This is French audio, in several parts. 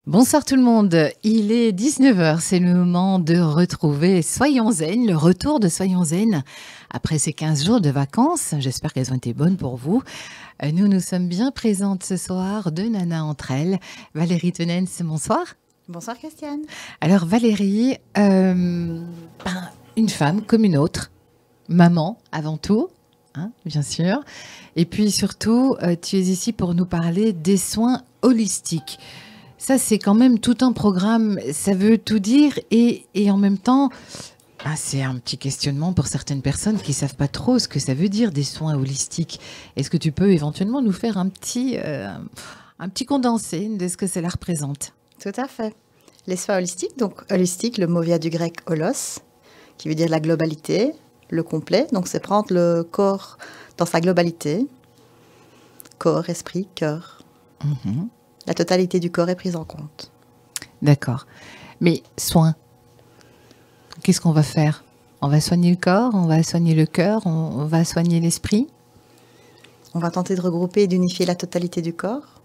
Bonsoir tout le monde, il est 19 heures, c'est le moment de retrouver Soyons Zen, le retour de Soyons Zen après ces 15 jours de vacances. J'espère qu'elles ont été bonnes pour vous. Nous sommes bien présentes ce soir, deux nanas entre elles. Valérie Tenens, bonsoir. Bonsoir Christiane. Alors Valérie, une femme comme une autre, maman avant tout, hein, bien sûr. Et puis surtout, tu es ici pour nous parler des soins holistiques. Ça, c'est quand même tout un programme, ça veut tout dire et en même temps, c'est un petit questionnement pour certaines personnes qui ne savent pas trop ce que ça veut dire des soins holistiques. Est-ce que tu peux éventuellement nous faire un petit condensé de ce que cela représente? Tout à fait. Les soins holistiques, donc holistique, le mot vient du grec holos, qui veut dire la globalité, le complet. Donc c'est prendre le corps dans sa globalité, corps, esprit, cœur. La totalité du corps est prise en compte. D'accord. Mais soins, qu'est-ce qu'on va faire? On va soigner le corps, on va soigner le cœur, on va soigner l'esprit? On va tenter de regrouper et d'unifier la totalité du corps.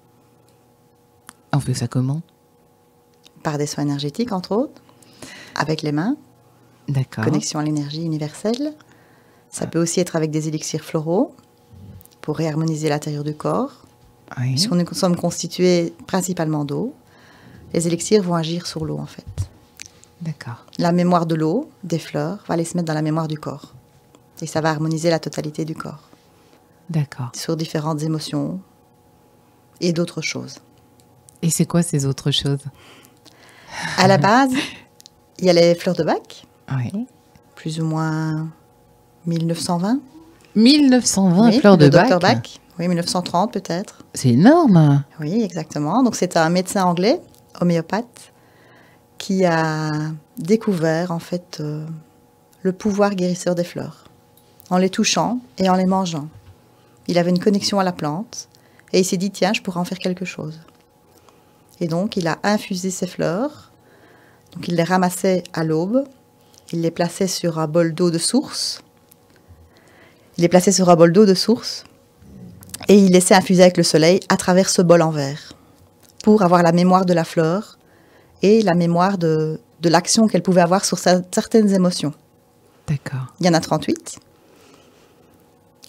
On fait ça comment? Par des soins énergétiques, entre autres, avec les mains. D'accord. Connexion à l'énergie universelle. Ça peut aussi être avec des élixirs floraux pour réharmoniser l'intérieur du corps. Oui. Puisqu'on nous sommes constitués principalement d'eau, les élixirs vont agir sur l'eau en fait. D'accord. La mémoire de l'eau, des fleurs, va aller se mettre dans la mémoire du corps. Et ça va harmoniser la totalité du corps. D'accord. Sur différentes émotions et d'autres choses. Et c'est quoi ces autres choses? À la base, il y a les fleurs de Bach, Oui. plus ou moins 1920. 1920 Oui, fleurs de le Bach. docteur Bach. Oui, 1930 peut-être. C'est énorme. Oui, exactement. Donc c'est un médecin anglais, homéopathe, qui a découvert en fait le pouvoir guérisseur des fleurs, en les touchant et en les mangeant. Il avait une connexion à la plante et il s'est dit tiens, je pourrais en faire quelque chose. Et donc il a infusé ces fleurs, donc il les ramassait à l'aube, il les plaçait sur un bol d'eau de source. Et il laissait infuser avec le soleil à travers ce bol en verre pour avoir la mémoire de la fleur et la mémoire de l'action qu'elle pouvait avoir sur certaines émotions. D'accord. Il y en a 38.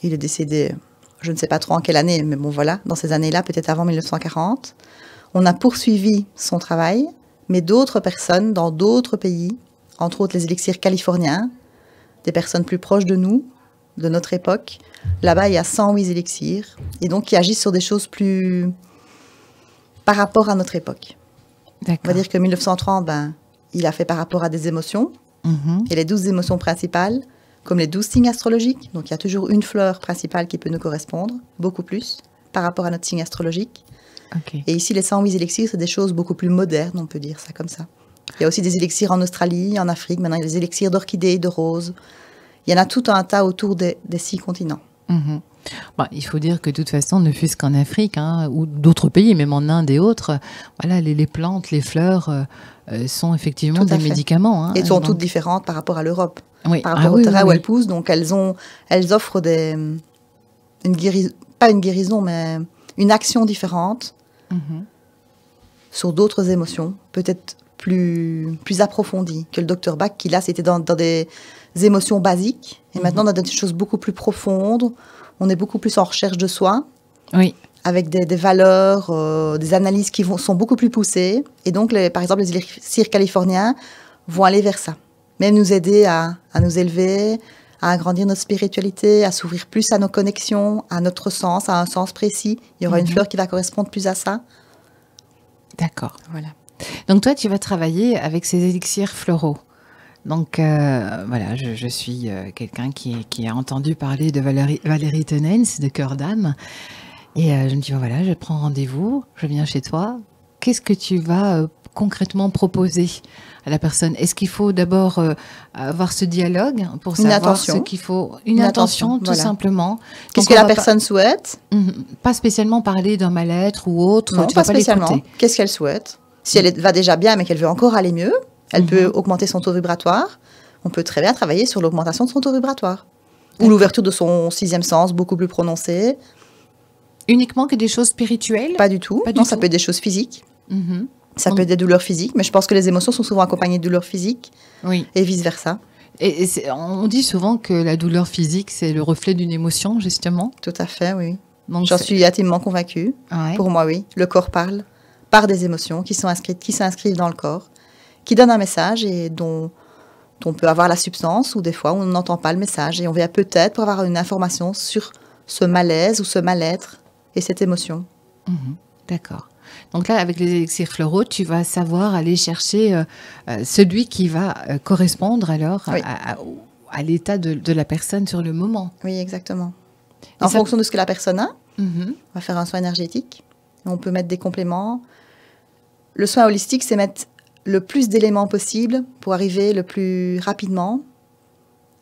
Il est décédé, je ne sais pas trop en quelle année, mais bon voilà, dans ces années-là, peut-être avant 1940. On a poursuivi son travail, mais d'autres personnes dans d'autres pays, entre autres les élixirs californiens, des personnes plus proches de nous, de notre époque. Là-bas, il y a 108 élixirs, et donc qui agissent sur des choses plus par rapport à notre époque. D'accord. On va dire que 1930, il a fait par rapport à des émotions, et les 12 émotions principales, comme les 12 signes astrologiques. Donc il y a toujours une fleur principale qui peut nous correspondre, beaucoup plus, par rapport à notre signe astrologique. Okay. Et ici, les 108 élixirs, c'est des choses beaucoup plus modernes, on peut dire ça comme ça. Il y a aussi des élixirs en Australie, en Afrique, maintenant il y a des élixirs d'orchidées, de roses. Il y en a tout un tas autour des 6 continents. Il faut dire que de toute façon, ne fût-ce qu'en Afrique ou d'autres pays, même en Inde et autres, voilà, les plantes, les fleurs sont effectivement des médicaments. Et sont toutes différentes par rapport à l'Europe, oui. par rapport au terrain où elles poussent. Donc elles offrent pas une guérison, mais une action différente sur d'autres émotions, peut-être plus approfondies que le docteur Bach, qui là, c'était dans des émotions basiques. Et maintenant, on a des choses beaucoup plus profondes. On est beaucoup plus en recherche de soi. Oui. Avec des valeurs, des analyses qui sont beaucoup plus poussées. Et donc, par exemple, les élixirs californiens vont aller vers ça. Même nous aider à nous élever, à agrandir notre spiritualité, à s'ouvrir plus à nos connexions, à notre sens, à un sens précis. Il y aura une fleur qui va correspondre plus à ça. D'accord. Voilà. Donc toi, tu vas travailler avec ces élixirs floraux. Donc voilà, je suis quelqu'un qui a entendu parler de Valérie Tenens, de Cœur d'âme. Et je me dis, voilà, je prends rendez-vous, je viens chez toi. Qu'est-ce que tu vas concrètement proposer à la personne? Est-ce qu'il faut d'abord avoir ce dialogue pour savoir ce qu'il faut? Une intention, tout simplement. Qu'est-ce que la personne souhaite? Pas spécialement parler d'un mal-être ou autre. Non, pas spécialement. Qu'est-ce qu'elle souhaite? Si elle va déjà bien, mais qu'elle veut encore aller mieux, elle peut augmenter son taux vibratoire. On peut très bien travailler sur l'augmentation de son taux vibratoire. Ou l'ouverture de son 6e sens, beaucoup plus prononcée. Uniquement que des choses spirituelles? Pas du tout. Non, ça peut être des choses physiques. Ça peut être des douleurs physiques, mais je pense que les émotions sont souvent accompagnées de douleurs physiques Oui. et vice-versa. Et on dit souvent que la douleur physique, c'est le reflet d'une émotion, justement. Tout à fait, oui. Donc, J'en suis intimement convaincue. Ouais. Pour moi, oui. Le corps parle par des émotions qui s'inscrivent dans le corps, qui donnent un message et dont on peut avoir la substance, ou des fois on n'entend pas le message et on vient peut-être pour avoir une information sur ce malaise ou ce mal-être et cette émotion. D'accord. Donc là, avec les élixirs floraux, tu vas savoir aller chercher celui qui va correspondre alors Oui. à l'état de la personne sur le moment. Oui, exactement. Et En ça- fonction de ce que la personne a, Mhm. on va faire un soin énergétique. On peut mettre des compléments. Le soin holistique, c'est mettre le plus d'éléments possible pour arriver le plus rapidement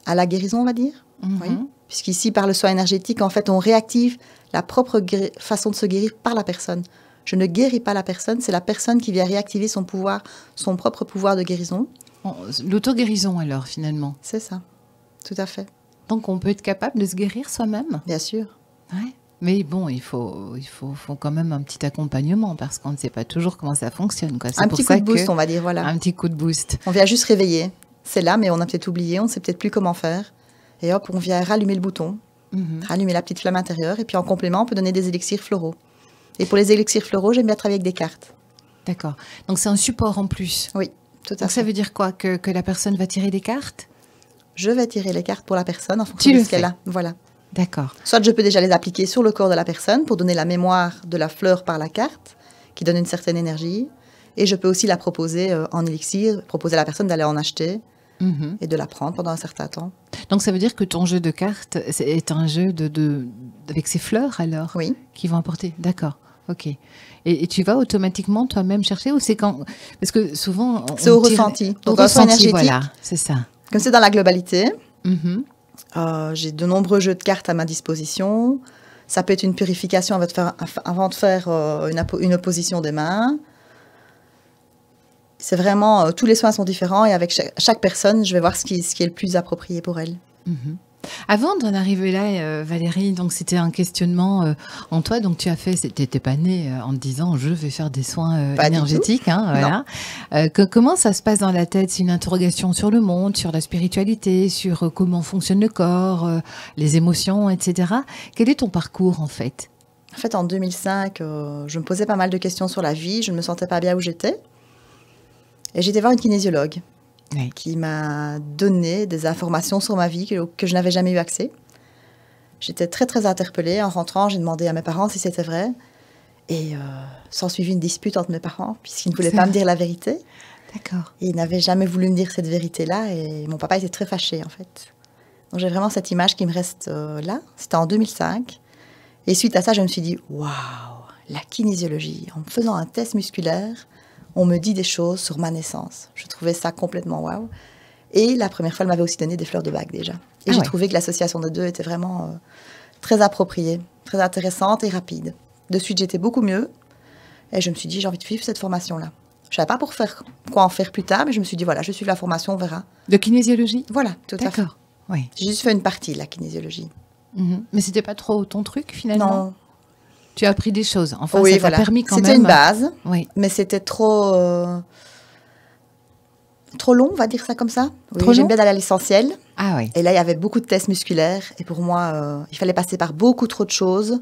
à la guérison, on va dire. Mhm. Oui. Puisqu'ici, par le soin énergétique, en fait, on réactive la propre façon de se guérir par la personne. Je ne guéris pas la personne, c'est la personne qui vient réactiver son pouvoir, son propre pouvoir de guérison. L'auto-guérison alors, finalement. C'est ça, tout à fait, Donc on peut être capable de se guérir soi-même. bien sûr. Ouais. Mais bon, il faut quand même un petit accompagnement parce qu'on ne sait pas toujours comment ça fonctionne, quoi. C'est Un pour petit coup ça de boost, que- on va dire, voilà. Un petit coup de boost. On vient juste réveiller. C'est là, mais on a peut-être oublié, on ne sait peut-être plus comment faire. Et hop, on vient rallumer le bouton, rallumer la petite flamme intérieure. Et puis en complément, on peut donner des élixirs floraux. Et pour les élixirs floraux, j'aime bien travailler avec des cartes. D'accord. Donc c'est un support en plus. Oui, tout à Donc ça fait. veut dire quoi? Que la personne va tirer des cartes? Je vais tirer les cartes pour la personne en fonction Tu de le ce qu'elle fais. a. Voilà. D'accord. Soit je peux déjà les appliquer sur le corps de la personne pour donner la mémoire de la fleur par la carte, qui donne une certaine énergie. Et je peux aussi la proposer en élixir, proposer à la personne d'aller en acheter Mhm. et de la prendre pendant un certain temps. Donc ça veut dire que ton jeu de cartes est un jeu avec ces fleurs alors Oui. qui vont apporter. D'accord. Ok. Et tu vas automatiquement toi-même chercher ou c'est quand parce que souvent C'est au ressenti. Au Donc un soin ressenti, énergétique, voilà, c'est ça. comme c'est dans la globalité, Mhm. j'ai de nombreux jeux de cartes à ma disposition. Ça peut être une purification avant de faire une opposition des mains. C'est vraiment, tous les soins sont différents et avec chaque personne, je vais voir ce qui est le plus approprié pour elle. Mhm. Avant d'en arriver là, Valérie, donc c'était un questionnement en toi. Donc tu as fait, t'étais pas née en te disant je vais faire des soins Pas du énergétiques, hein, voilà. Comment ça se passe dans la tête? C'est une interrogation sur le monde, sur la spiritualité, sur comment fonctionne le corps, les émotions, etc. Quel est ton parcours en fait? En fait, en 2005, je me posais pas mal de questions sur la vie. Je ne me sentais pas bien où j'étais. Et j'étais voir une kinésiologue Oui. qui m'a donné des informations sur ma vie que je n'avais jamais eu accès. J'étais très, très interpellée. En rentrant, j'ai demandé à mes parents si c'était vrai. Et s'en suivit une dispute entre mes parents, puisqu'ils ne voulaient pas me dire la vérité. D'accord. Et ils n'avaient jamais voulu me dire cette vérité-là. Et mon papa était très fâché, en fait. Donc j'ai vraiment cette image qui me reste là. C'était en 2005. Et suite à ça, je me suis dit, waouh, la kinésiologie. En me faisant un test musculaire, on me dit des choses sur ma naissance. Je trouvais ça complètement waouh. Et la première fois, elle m'avait aussi donné des fleurs de bac déjà. Et j'ai trouvé que l'association des deux était vraiment très appropriée, très intéressante et rapide. De suite, j'étais beaucoup mieux. Et je me suis dit, j'ai envie de suivre cette formation-là. Je ne savais pas pour faire quoi en faire plus tard, mais je me suis dit, voilà, je suis la formation, on verra. De kinésiologie? Voilà, tout à fait. D'accord. Oui. J'ai juste fait une partie de la kinésiologie. Mhm. Mais c'était pas trop ton truc finalement? Non. Tu as appris des choses. Enfin, Oui, ça t'a voilà. permis quand même. C'était une base, Oui. mais c'était trop long, on va dire ça comme ça. Oui, Trop long? j'aime bien aller à l'essentiel. Ah oui. Et là, il y avait beaucoup de tests musculaires. Et pour moi, il fallait passer par beaucoup trop de choses.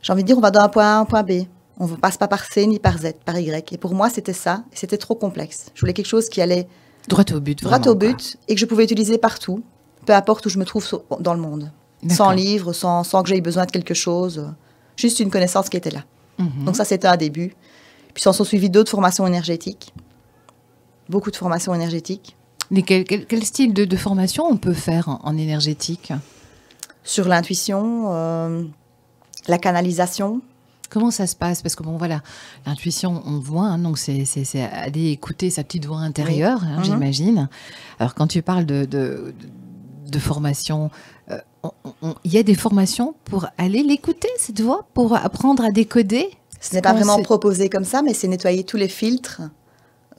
J'ai envie de dire, on va d'un point A à un point B. On ne passe pas par C, ni par Z, par Y. Et pour moi, c'était ça. Et c'était trop complexe. Je voulais quelque chose qui allait Droit au but. droit vraiment, au but et que je pouvais utiliser partout, peu importe où je me trouve dans le monde. D'accord. Sans livre, sans que j'aie besoin de quelque chose. Juste une connaissance qui était là. Mhm. Donc ça, c'était un début. Puis s'en sont suivis d'autres formations énergétiques. Beaucoup de formations énergétiques. Mais quel style de formation on peut faire en énergétique? Sur l'intuition, la canalisation. Comment ça se passe? Parce que bon, voilà, l'intuition, on voit, hein, donc c'est aller écouter sa petite voix intérieure, Oui. hein, j'imagine. Alors, quand tu parles de formation, il y a des formations pour aller l'écouter, cette voix, pour apprendre à décoder? Ce n'est pas vraiment proposé comme ça, mais c'est nettoyer tous les filtres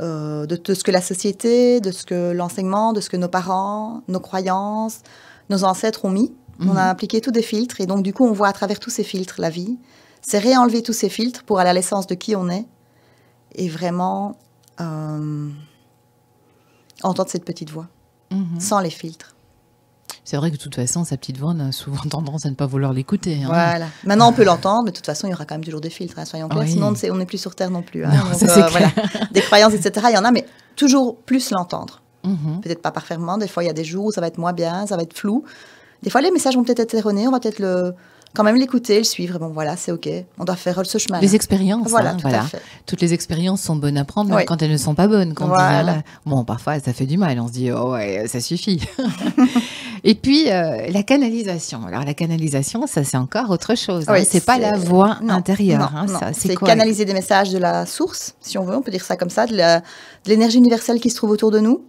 de ce que la société, de ce que l'enseignement, de ce que nos parents, nos croyances, nos ancêtres ont mis. On a appliqué tous des filtres et donc du coup on voit à travers tous ces filtres la vie. C'est réenlever tous ces filtres pour aller à l'essence de qui on est et vraiment entendre cette petite voix, sans les filtres. C'est vrai que de toute façon, sa petite voix, on a souvent tendance à ne pas vouloir l'écouter. Hein. Voilà. Maintenant, on peut l'entendre, mais de toute façon, il y aura quand même toujours des filtres, hein, soyons clairs. Oui. Sinon, on n'est plus sur Terre non plus. Hein. Non, Donc, ça, c'est voilà. clair. Des croyances, etc., il y en a, mais toujours plus l'entendre. Peut-être pas parfaitement. Des fois, il y a des jours où ça va être moins bien, ça va être flou. Des fois, les messages vont peut-être être erronés. On va peut-être quand même l'écouter, le suivre. Et bon, voilà, c'est OK. On doit faire ce chemin. Les expériences. Voilà, hein, tout à fait. Toutes les expériences sont bonnes à prendre, même Oui. quand elles ne sont pas bonnes. Quand Voilà. on dit, hein, bon, parfois, ça fait du mal. On se dit, oh ouais, ça suffit. Et puis, la canalisation. Alors, la canalisation, ça, c'est encore autre chose. Oui, hein. C'est pas la voix non, intérieure. non, hein, non. ça, C'est quoi, canaliser des messages de la source, si on veut, on peut dire ça comme ça, de l'énergie universelle qui se trouve autour de nous.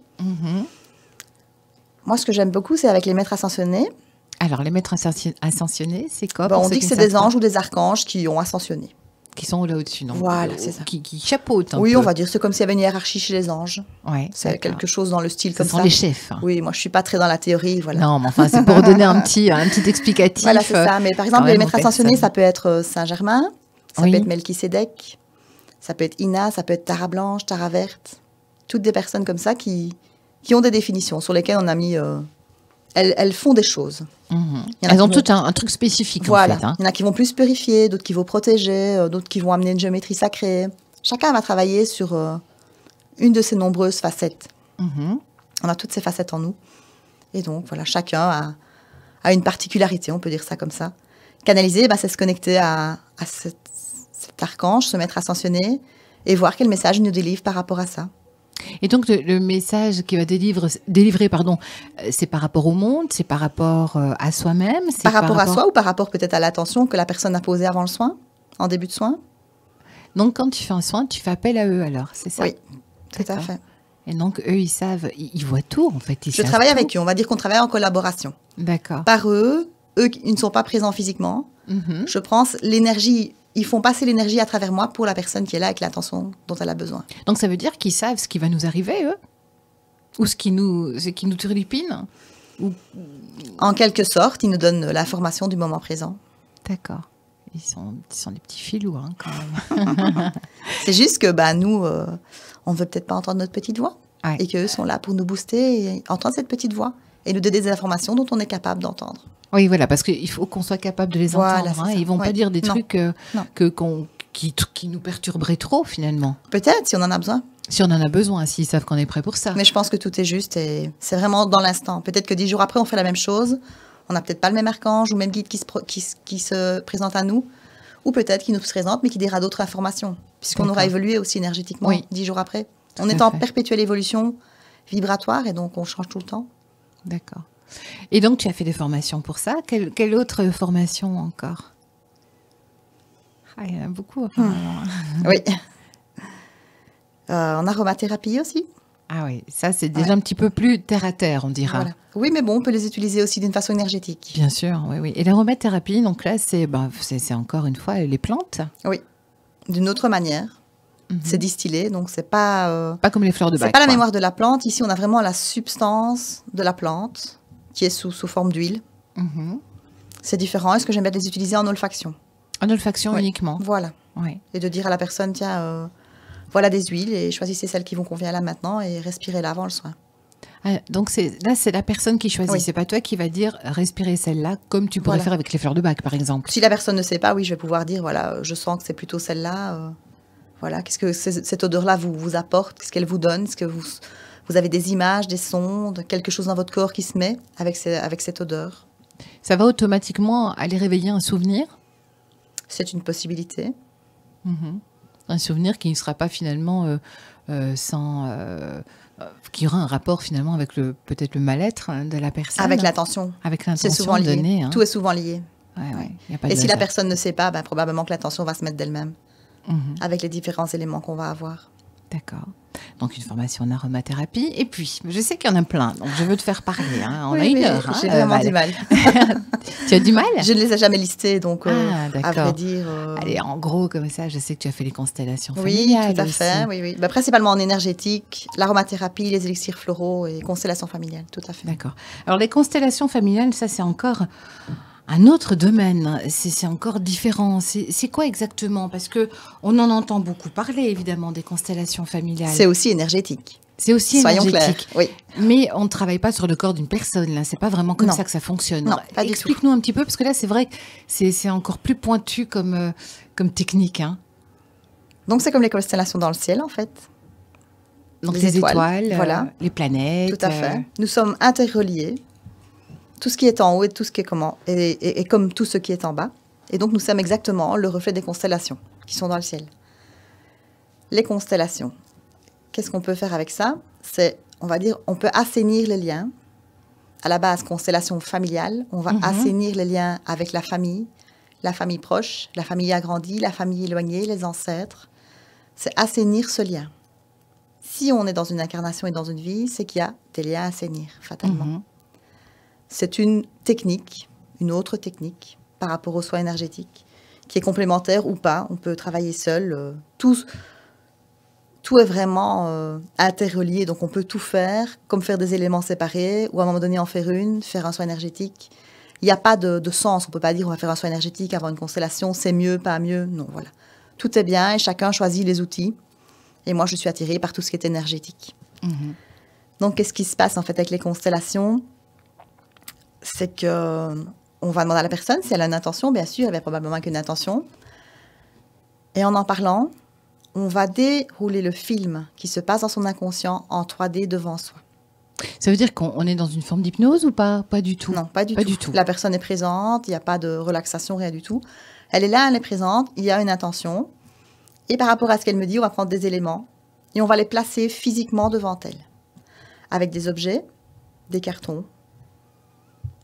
Moi, ce que j'aime beaucoup, c'est avec les maîtres ascensionnés. Alors, les maîtres ascensionnés, c'est quoi On dit que c'est des anges ou des archanges qui ont ascensionné. Qui sont là au-dessus, donc, voilà, c'est ça. Qui chapeautent un peu. Oui, on va dire, c'est comme s'il y avait une hiérarchie chez les anges. Ouais, c'est quelque chose dans le style Ce comme sont ça. les chefs. Hein. Oui, moi, je ne suis pas très dans la théorie. Voilà. Non, mais enfin, c'est pour donner un petit explicatif. Voilà, c'est ça. Mais par exemple, les maîtres ascensionnés, ça peut être Saint-Germain, ça peut être Melchisédek, ça peut être Ina, ça peut être Tara Blanche, Tara Verte. Toutes des personnes comme ça qui ont des définitions sur lesquelles on a mis... Elles font des choses. Elles ont tout un truc spécifique, voilà. en fait. Hein. Il y en a qui vont plus purifier, d'autres qui vont protéger, d'autres qui vont amener une géométrie sacrée. Chacun va travailler sur une de ses nombreuses facettes. On a toutes ces facettes en nous. Et donc, voilà, chacun a une particularité, on peut dire ça comme ça. Canaliser, c'est se connecter à cet archange, se mettre ascensionné et voir quel message il nous délivre par rapport à ça. Et donc, le message qu'il va délivrer, c'est par rapport au monde, c'est par rapport à soi-même, par rapport à soi ou par rapport peut-être à l'attention que la personne a posée avant le soin, en début de soin. Donc, quand tu fais un soin, tu fais appel à eux alors, c'est ça? Oui, tout à fait. Et donc, eux, ils savent, ils voient tout, en fait. Je travaille avec eux, on va dire qu'on travaille en collaboration. D'accord. Par eux, ils ne sont pas présents physiquement. Je prends l'énergie... Ils font passer l'énergie à travers moi pour la personne qui est là avec l'attention dont elle a besoin. Donc, ça veut dire qu'ils savent ce qui va nous arriver, eux? Ou ce qui nous turlupine? Ou... En quelque sorte, ils nous donnent l'information du moment présent. D'accord. Ils sont des petits filous, hein, quand même. C'est juste que nous, on ne veut peut-être pas entendre notre petite voix. Ouais. Et qu'eux sont là pour nous booster et entendre cette petite voix. Et nous donner des informations dont on est capable d'entendre. Oui, voilà, parce qu'il faut qu'on soit capable de les entendre. Hein, ils ne vont pas dire des trucs qui nous perturberaient trop, finalement. Peut-être, si on en a besoin. Si on en a besoin, s'ils savent qu'on est prêt pour ça. Mais je pense que tout est juste et c'est vraiment dans l'instant. Peut-être que 10 jours après, on fait la même chose. On n'a peut-être pas le même archange ou le même guide qui se présente à nous. Ou peut-être qui nous présente, mais qui dira d'autres informations. Puisqu'on aura évolué aussi énergétiquement 10 jours après. On est en perpétuelle évolution vibratoire et donc on change tout le temps. D'accord. Et donc, tu as fait des formations pour ça. Quelle autre formation encore? Il y en a beaucoup. Oui. En aromathérapie aussi. Ah oui, ça c'est déjà un petit peu plus terre à terre, on dira. Voilà. Oui, mais bon, on peut les utiliser aussi d'une façon énergétique. Bien sûr, oui. Et l'aromathérapie, donc là, c'est encore une fois les plantes. Oui, d'une autre manière. C'est distillé, donc c'est pas... pas comme les fleurs de bac. C'est pas la mémoire de la plante. Ici, on a vraiment la substance de la plante qui est sous forme d'huile. C'est différent. Est-ce que j'aime bien les utiliser en olfaction? En olfaction uniquement. Voilà. Oui. Et de dire à la personne, tiens, voilà des huiles et choisissez celles qui vous conviennent là maintenant et respirez-la avant le soin. Ah, donc là, c'est la personne qui choisit. C'est pas toi qui va dire respirez celle-là comme tu pourrais faire avec les fleurs de bac, par exemple. Si la personne ne sait pas, oui, je vais pouvoir dire, voilà, je sens que c'est plutôt celle-là. Voilà, qu'est-ce que cette odeur-là vous apporte? Qu'est-ce qu'elle vous donne? Est-ce que vous avez des images, des sons, quelque chose dans votre corps qui se met avec cette odeur? Ça va automatiquement aller réveiller un souvenir? C'est une possibilité. Un souvenir qui ne sera pas finalement qui aura un rapport finalement avec peut-être le mal-être de la personne. Avec l'attention. Avec l'intention c'est souvent lié. donnée. Hein. Tout est souvent lié. Y a pas Et si la personne ne sait pas, probablement que l'attention va se mettre d'elle-même. Avec les différents éléments qu'on va avoir. D'accord. Donc, une formation en aromathérapie. Et puis, je sais qu'il y en a plein, donc je veux te faire parler. Hein. On a une heure. J'ai vraiment du mal. Tu as du mal? Je ne les ai jamais listés, donc à vrai dire... Allez, en gros, comme ça, je sais que tu as fait les constellations familiales. Oui, tout à fait. Oui. Principalement en énergétique, l'aromathérapie, les élixirs floraux et constellations familiales, tout à fait. D'accord. Alors, les constellations familiales, ça, c'est encore un autre domaine. C'est encore différent. C'est quoi exactement? Parce que on en entend beaucoup parler, évidemment, des constellations familiales. C'est aussi énergétique. C'est aussi Soyons énergétique. clairs, oui. Mais on ne travaille pas sur le corps d'une personne. Là, c'est pas vraiment comme Non. ça que ça fonctionne. Non, pas du tout. Explique-nous un petit peu, parce que là, c'est vrai que c'est encore plus pointu comme technique. Hein. Donc, c'est comme les constellations dans le ciel, en fait. Donc, les étoiles, voilà. Les planètes. Tout à fait. Nous sommes interreliés. Tout ce qui est en haut et tout ce qui est et comme tout ce qui est en bas. Et donc, nous sommes exactement le reflet des constellations qui sont dans le ciel. Les constellations. Qu'est-ce qu'on peut faire avec ça? C'est, on va dire, on peut assainir les liens. À la base, constellation familiale, on va assainir les liens avec la famille proche, la famille agrandie, la famille éloignée, les ancêtres. C'est assainir ce lien. Si on est dans une incarnation et dans une vie, c'est qu'il y a des liens à assainir, fatalement. C'est une technique, une autre technique, par rapport aux soins énergétiques, qui est complémentaire ou pas. On peut travailler seul. Tout est vraiment interrelié, donc on peut tout faire, comme faire des éléments séparés, ou à un moment donné en faire un soin énergétique. Il n'y a pas de sens, on ne peut pas dire on va faire un soin énergétique, avoir une constellation, c'est mieux, pas mieux, non, voilà. Tout est bien et chacun choisit les outils. Et moi, je suis attirée par tout ce qui est énergétique. Donc, qu'est-ce qui se passe en fait avec les constellations? C'est qu'on va demander à la personne si elle a une intention, bien sûr, elle a probablement qu'une intention. Et en parlant, on va dérouler le film qui se passe dans son inconscient en 3D devant soi. Ça veut dire qu'on est dans une forme d'hypnose ou pas? Pas du tout. Non, pas du tout. La personne est présente, il n'y a pas de relaxation, rien du tout. Elle est là, elle est présente, il y a une intention. Et par rapport à ce qu'elle me dit, on va prendre des éléments et on va les placer physiquement devant elle. Avec des objets, des cartons.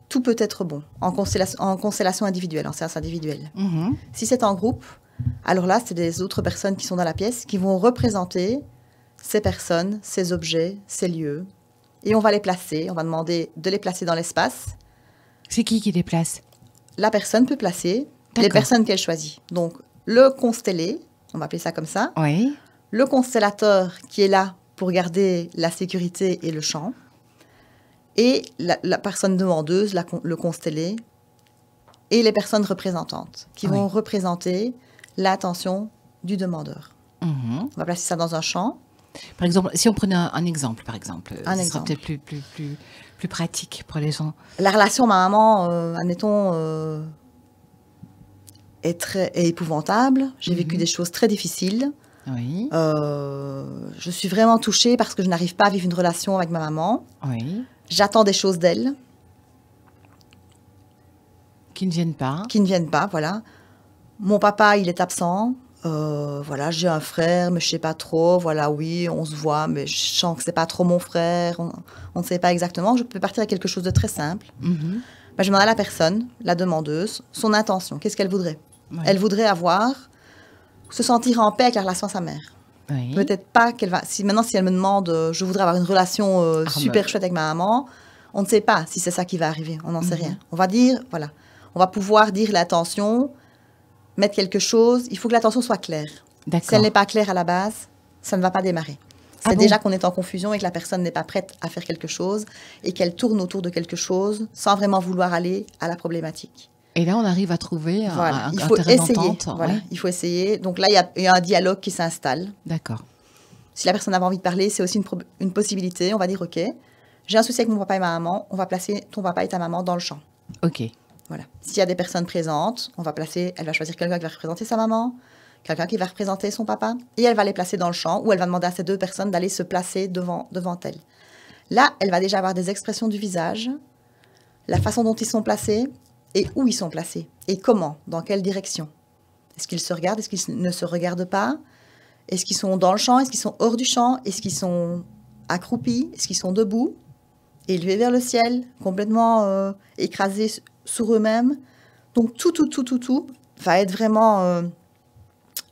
Tout peut être bon en constellation individuelle, en séance individuelle. Si c'est en groupe, alors là, c'est des autres personnes qui sont dans la pièce qui vont représenter ces personnes, ces objets, ces lieux. Et on va les placer, on va demander de les placer dans l'espace. C'est qui les place? La personne peut placer les personnes qu'elle choisit. Donc, le constellé, on va appeler ça comme ça. Oui. Le constellateur qui est là pour garder la sécurité et le champ. Et la personne demandeuse, le constellé. Et les personnes représentantes qui vont représenter l'attention du demandeur. On va placer ça dans un champ. Par exemple, si on prenait un exemple, ce serait peut-être plus pratique pour les gens. La relation maman, admettons, est épouvantable. J'ai vécu des choses très difficiles. Oui. Je suis vraiment touchée parce que je n'arrive pas à vivre une relation avec ma maman. Oui. J'attends des choses d'elle. Qui ne viennent pas. Qui ne viennent pas, voilà. Mon papa, il est absent. Voilà, j'ai un frère, mais je ne sais pas trop. Voilà, oui, on se voit, mais je sens que ce n'est pas trop mon frère. On ne sait pas exactement. Je peux partir à quelque chose de très simple. Je demande à la personne, la demandeuse, son intention. Qu'est-ce qu'elle voudrait? Elle voudrait se sentir en paix avec la relation à sa mère. Oui. Peut-être pas qu'elle va... Si elle me demande, je voudrais avoir une relation super chouette avec ma maman, on ne sait pas si c'est ça qui va arriver. On n'en sait rien. On va dire, voilà. On va pouvoir dire l'attention, mettre quelque chose. Il faut que l'attention soit claire. Si elle n'est pas claire à la base, ça ne va pas démarrer. C'est déjà qu'on est en confusion et que la personne n'est pas prête à faire quelque chose et qu'elle tourne autour de quelque chose sans vraiment vouloir aller à la problématique. Et là, on arrive à trouver un terrain d'entente. Voilà, il faut essayer. Donc là, il y a un dialogue qui s'installe. D'accord. Si la personne n'a pas envie de parler, c'est aussi une possibilité. On va dire, OK, j'ai un souci avec mon papa et ma maman, on va placer ton papa et ta maman dans le champ. OK. Voilà. S'il y a des personnes présentes, elle va choisir quelqu'un qui va représenter sa maman, quelqu'un qui va représenter son papa, et elle va les placer dans le champ, ou elle va demander à ces deux personnes d'aller se placer devant elle. Là, elle va déjà avoir des expressions du visage, la façon dont ils sont placés, et où ils sont placés, et comment, dans quelle direction. Est-ce qu'ils se regardent, est-ce qu'ils ne se regardent pas? Est-ce qu'ils sont dans le champ, est-ce qu'ils sont hors du champ? Est-ce qu'ils sont accroupis? Est-ce qu'ils sont debout? Élevés vers le ciel, complètement écrasés sur eux-mêmes. Donc tout va être vraiment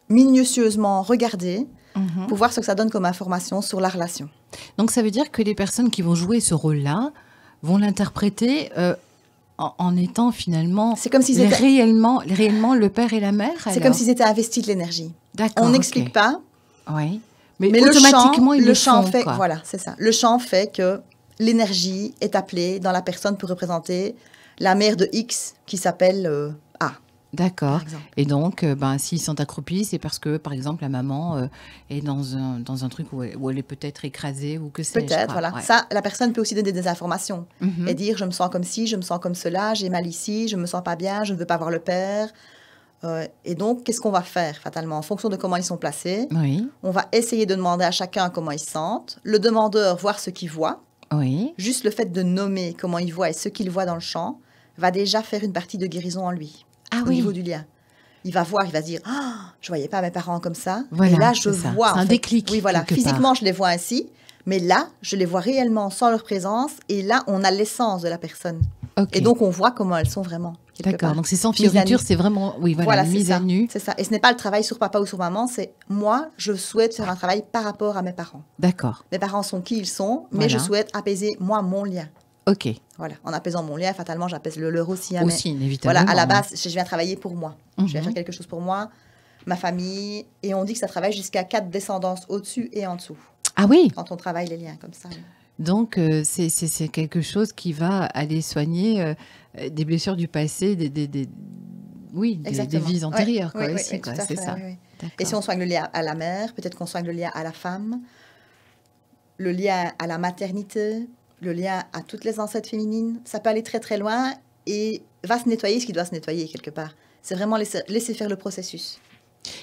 minutieusement regardé pour voir ce que ça donne comme information sur la relation. Donc ça veut dire que les personnes qui vont jouer ce rôle-là vont l'interpréter en étant finalement comme s'ils étaient... réellement le père et la mère. C'est comme s'ils étaient investis de l'énergie. D'accord. On n'explique pas. Oui. Mais automatiquement, le champ fait, voilà, c'est ça. Le champ fait que l'énergie est appelée dans la personne pour représenter la mère de X qui s'appelle A. D'accord. Par exemple. Et donc, s'ils sont accroupis, c'est parce que, par exemple, la maman est dans un truc où elle est peut-être écrasée ou que sais-je. Peut-être, quoi. voilà. Ouais. Ça, la personne peut aussi donner des informations Mhm. et dire je me sens comme ci, je me sens comme cela, j'ai mal ici, je me sens pas bien, je ne veux pas voir le père. Et donc, qu'est-ce qu'on va faire fatalement en fonction de comment ils sont placés? Oui, On va essayer de demander à chacun comment ils se sentent. Le demandeur, voir ce qu'il voit. oui. Juste le fait de nommer comment il voit et ce qu'il voit dans le champ va déjà faire une partie de guérison en lui, Ah au oui. niveau du lien. Il va voir, il va se dire ah, je voyais pas mes parents comme ça. Voilà, et là, je c'est ça. vois. C'est en un fait. déclic, Oui, voilà. quelque Physiquement, part. je les vois ainsi. Mais là, je les vois réellement sans leur présence. Et là, on a l'essence de la personne. Ok. Et donc, on voit comment elles sont vraiment. quelque D'accord. part. Donc, c'est sans Mise à fioriture, nu. c'est vraiment, oui, voilà, Voilà, une c'est mise à ça. nu. C'est ça. Et ce n'est pas le travail sur papa ou sur maman, c'est moi, je souhaite faire un travail par rapport à mes parents. D'accord. Mes parents sont qui ils sont, mais je Voilà. souhaite apaiser, moi, mon lien. Ok. Voilà, en apaisant mon lien, fatalement, j'apaise le leur aussi. Hein, Aussi, mais inévitablement. voilà, à la ouais. base, je viens travailler pour moi. Je viens Mhm. faire quelque chose pour moi, ma famille. Et on dit que ça travaille jusqu'à 4 descendances au-dessus et en dessous, Ah oui. quand on travaille les liens comme ça. Donc, c'est quelque chose qui va aller soigner des blessures du passé, oui, des Exactement. vies antérieures, Oui, quoi, oui, aussi, oui, quoi, tout à c'est fait, ça. oui, oui. D'accord. Et si on soigne le lien à la mère, peut-être qu'on soigne le lien à la femme, le lien à la maternité, le lien à toutes les ancêtres féminines, ça peut aller très très loin et va se nettoyer ce qui doit se nettoyer quelque part. C'est vraiment laisser faire le processus.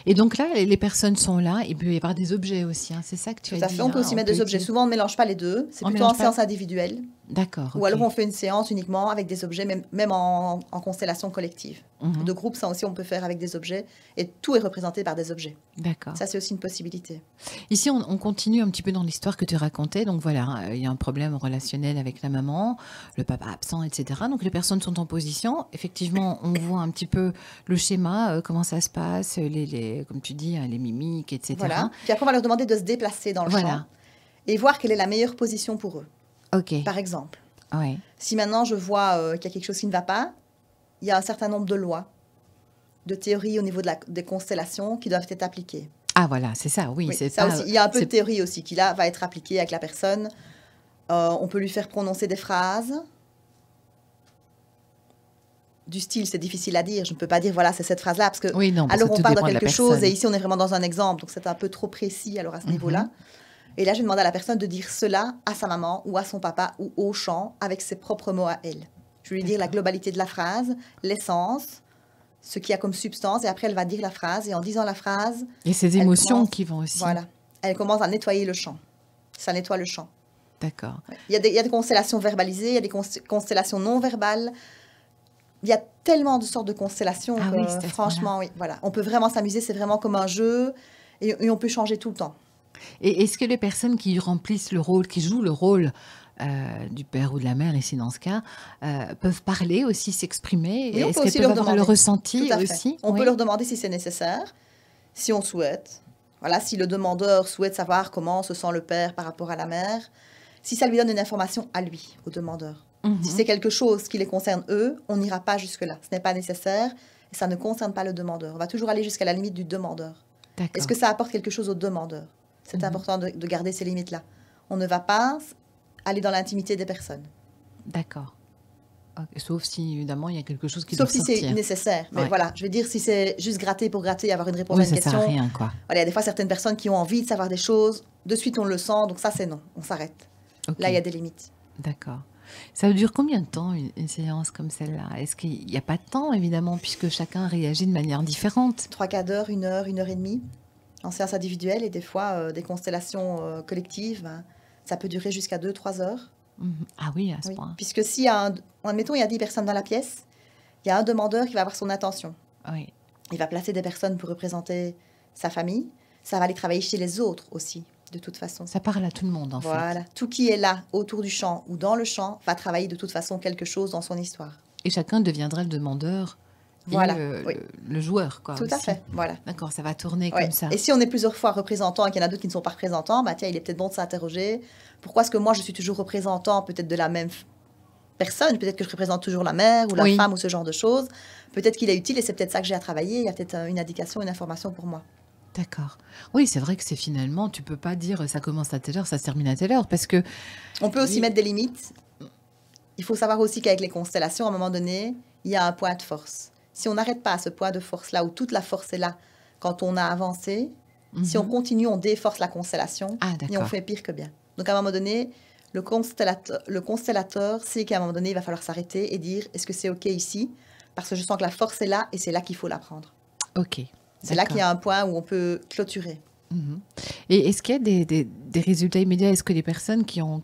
Et donc là, les personnes sont là, il peut y avoir des objets aussi, hein, c'est ça que tu Tout as à dit. fait. On peut hein, aussi mettre des objets. utiliser- Souvent, on ne mélange pas les deux. C'est On plutôt en mélange pas. séance individuelle. D'accord, Ou ok. alors, on fait une séance uniquement avec des objets, même en constellation collective. Mhm. De groupe, ça aussi, on peut faire avec des objets. Et tout est représenté par des objets. D'accord. Ça, c'est aussi une possibilité. Ici, on continue un petit peu dans l'histoire que tu racontais. Donc voilà, hein, il y a un problème relationnel avec la maman, le papa absent, etc. Donc les personnes sont en position. Effectivement, on voit un petit peu le schéma, comment ça se passe, comme tu dis, hein, les mimiques, etc. Voilà. Puis après, on va leur demander de se déplacer dans le champ Voilà. et voir quelle est la meilleure position pour eux. Ok. Par exemple, Ouais. si maintenant je vois qu'il y a quelque chose qui ne va pas, il y a un certain nombre de lois, de théories au niveau des constellations qui doivent être appliquées. Ah voilà, c'est ça, oui. Oui, c'est ça pas, aussi. Il y a un peu de c'est- théorie aussi qui là va être appliquée avec la personne. On peut lui faire prononcer des phrases. Du style, c'est difficile à dire. Je ne peux pas dire, voilà, c'est cette phrase-là. Parce que, Oui, non, parce alors, que on tout part de dépend de la quelque chose. personne. Et ici, on est vraiment dans un exemple. Donc, c'est un peu trop précis alors à ce niveau-là. Et là, je vais demander à la personne de dire cela à sa maman ou à son papa ou au chant avec ses propres mots à elle. Je vais lui dire la globalité de la phrase, l'essence, ce qu'il y a comme substance. Et après, elle va dire la phrase. Et en disant la phrase, Et ces elle émotions commence- qui vont aussi. voilà, elle commence à nettoyer le champ. Ça nettoie le champ. D'accord. Ouais. Il y a des constellations verbalisées, il y a des constellations non verbales. Il y a tellement de sortes de constellations Ah que, oui, c'est à ce franchement, oui, voilà. On peut vraiment s'amuser, c'est vraiment comme un jeu et on peut changer tout le temps. Et est-ce que les personnes qui remplissent le rôle, qui jouent le rôle du père ou de la mère, ici dans ce cas, peuvent parler aussi, s'exprimer? Oui, on Est-ce peut qu'elles aussi peuvent leur avoir le demander. ressenti Tout à fait. aussi? On Oui. peut leur demander si c'est nécessaire, si on souhaite. Voilà, si le demandeur souhaite savoir comment se sent le père par rapport à la mère, si ça lui donne une information à lui, au demandeur. Mhm. Si c'est quelque chose qui les concerne eux, on n'ira pas jusque-là. Ce n'est pas nécessaire et ça ne concerne pas le demandeur. On va toujours aller jusqu'à la limite du demandeur. D'accord. Est-ce que ça apporte quelque chose au demandeur? C'est important de garder ces limites-là. On ne va pas aller dans l'intimité des personnes. D'accord. Ok. Sauf si, évidemment, il y a quelque chose qui Sauf doit si c'est sortir. nécessaire. Mais Ouais. voilà, je veux dire, si c'est juste gratter pour gratter, avoir une réponse Oui, à une ça sert question. à rien, quoi. Voilà, il y a des fois certaines personnes qui ont envie de savoir des choses. De suite, on le sent. Donc ça, c'est non. On s'arrête. Ok. Là, il y a des limites. D'accord. Ça dure combien de temps, une séance comme celle-là? Est-ce qu'il n'y a pas de temps, évidemment, puisque chacun réagit de manière différente? 3 quarts d'heure, 1 heure et demie en séance individuelle et des fois des constellations collectives. Ben, ça peut durer jusqu'à 2-3 heures. Mhm. Ah oui, à ce Oui. point. Puisque si, admettons, il y a 10 personnes dans la pièce, il y a un demandeur qui va avoir son attention. Oui. Il va placer des personnes pour représenter sa famille. Ça va aller travailler chez les autres aussi, de toute façon. Ça parle à tout le monde, en fait. Voilà. Tout qui est là, autour du champ ou dans le champ, va travailler de toute façon quelque chose dans son histoire. Et chacun deviendra le demandeur Voilà, et oui. le joueur, quoi. Tout à aussi. fait, voilà. D'accord, ça va tourner Ouais. comme ça. Et si on est plusieurs fois représentant et qu'il y en a d'autres qui ne sont pas représentants, bah tiens, il est peut-être bon de s'interroger. Pourquoi est-ce que moi, je suis toujours représentant peut-être de la même personne? Peut-être que je représente toujours la mère ou la Oui. femme ou ce genre de choses. Peut-être qu'il est utile et c'est peut-être ça que j'ai à travailler. Il y a peut-être une indication, une information pour moi. D'accord. Oui, c'est vrai que c'est finalement, tu peux pas dire ça commence à telle heure, ça se termine à telle heure, parce que On peut aussi Oui. mettre des limites. il faut savoir aussi qu'avec les constellations, à un moment donné, il y a un point de force. Si on n'arrête pas à ce point de force-là, où toute la force est là, quand on a avancé, si on continue, on déforce la constellation et on fait pire que bien. Donc, à un moment donné, le constellateur sait qu'à un moment donné, il va falloir s'arrêter et dire, est-ce que c'est OK ici? Parce que je sens que la force est là et c'est là qu'il faut la prendre. OK. C'est là qu'il y a un point où on peut clôturer. Et est-ce qu'il y a des résultats immédiats? Est-ce que les personnes qui ont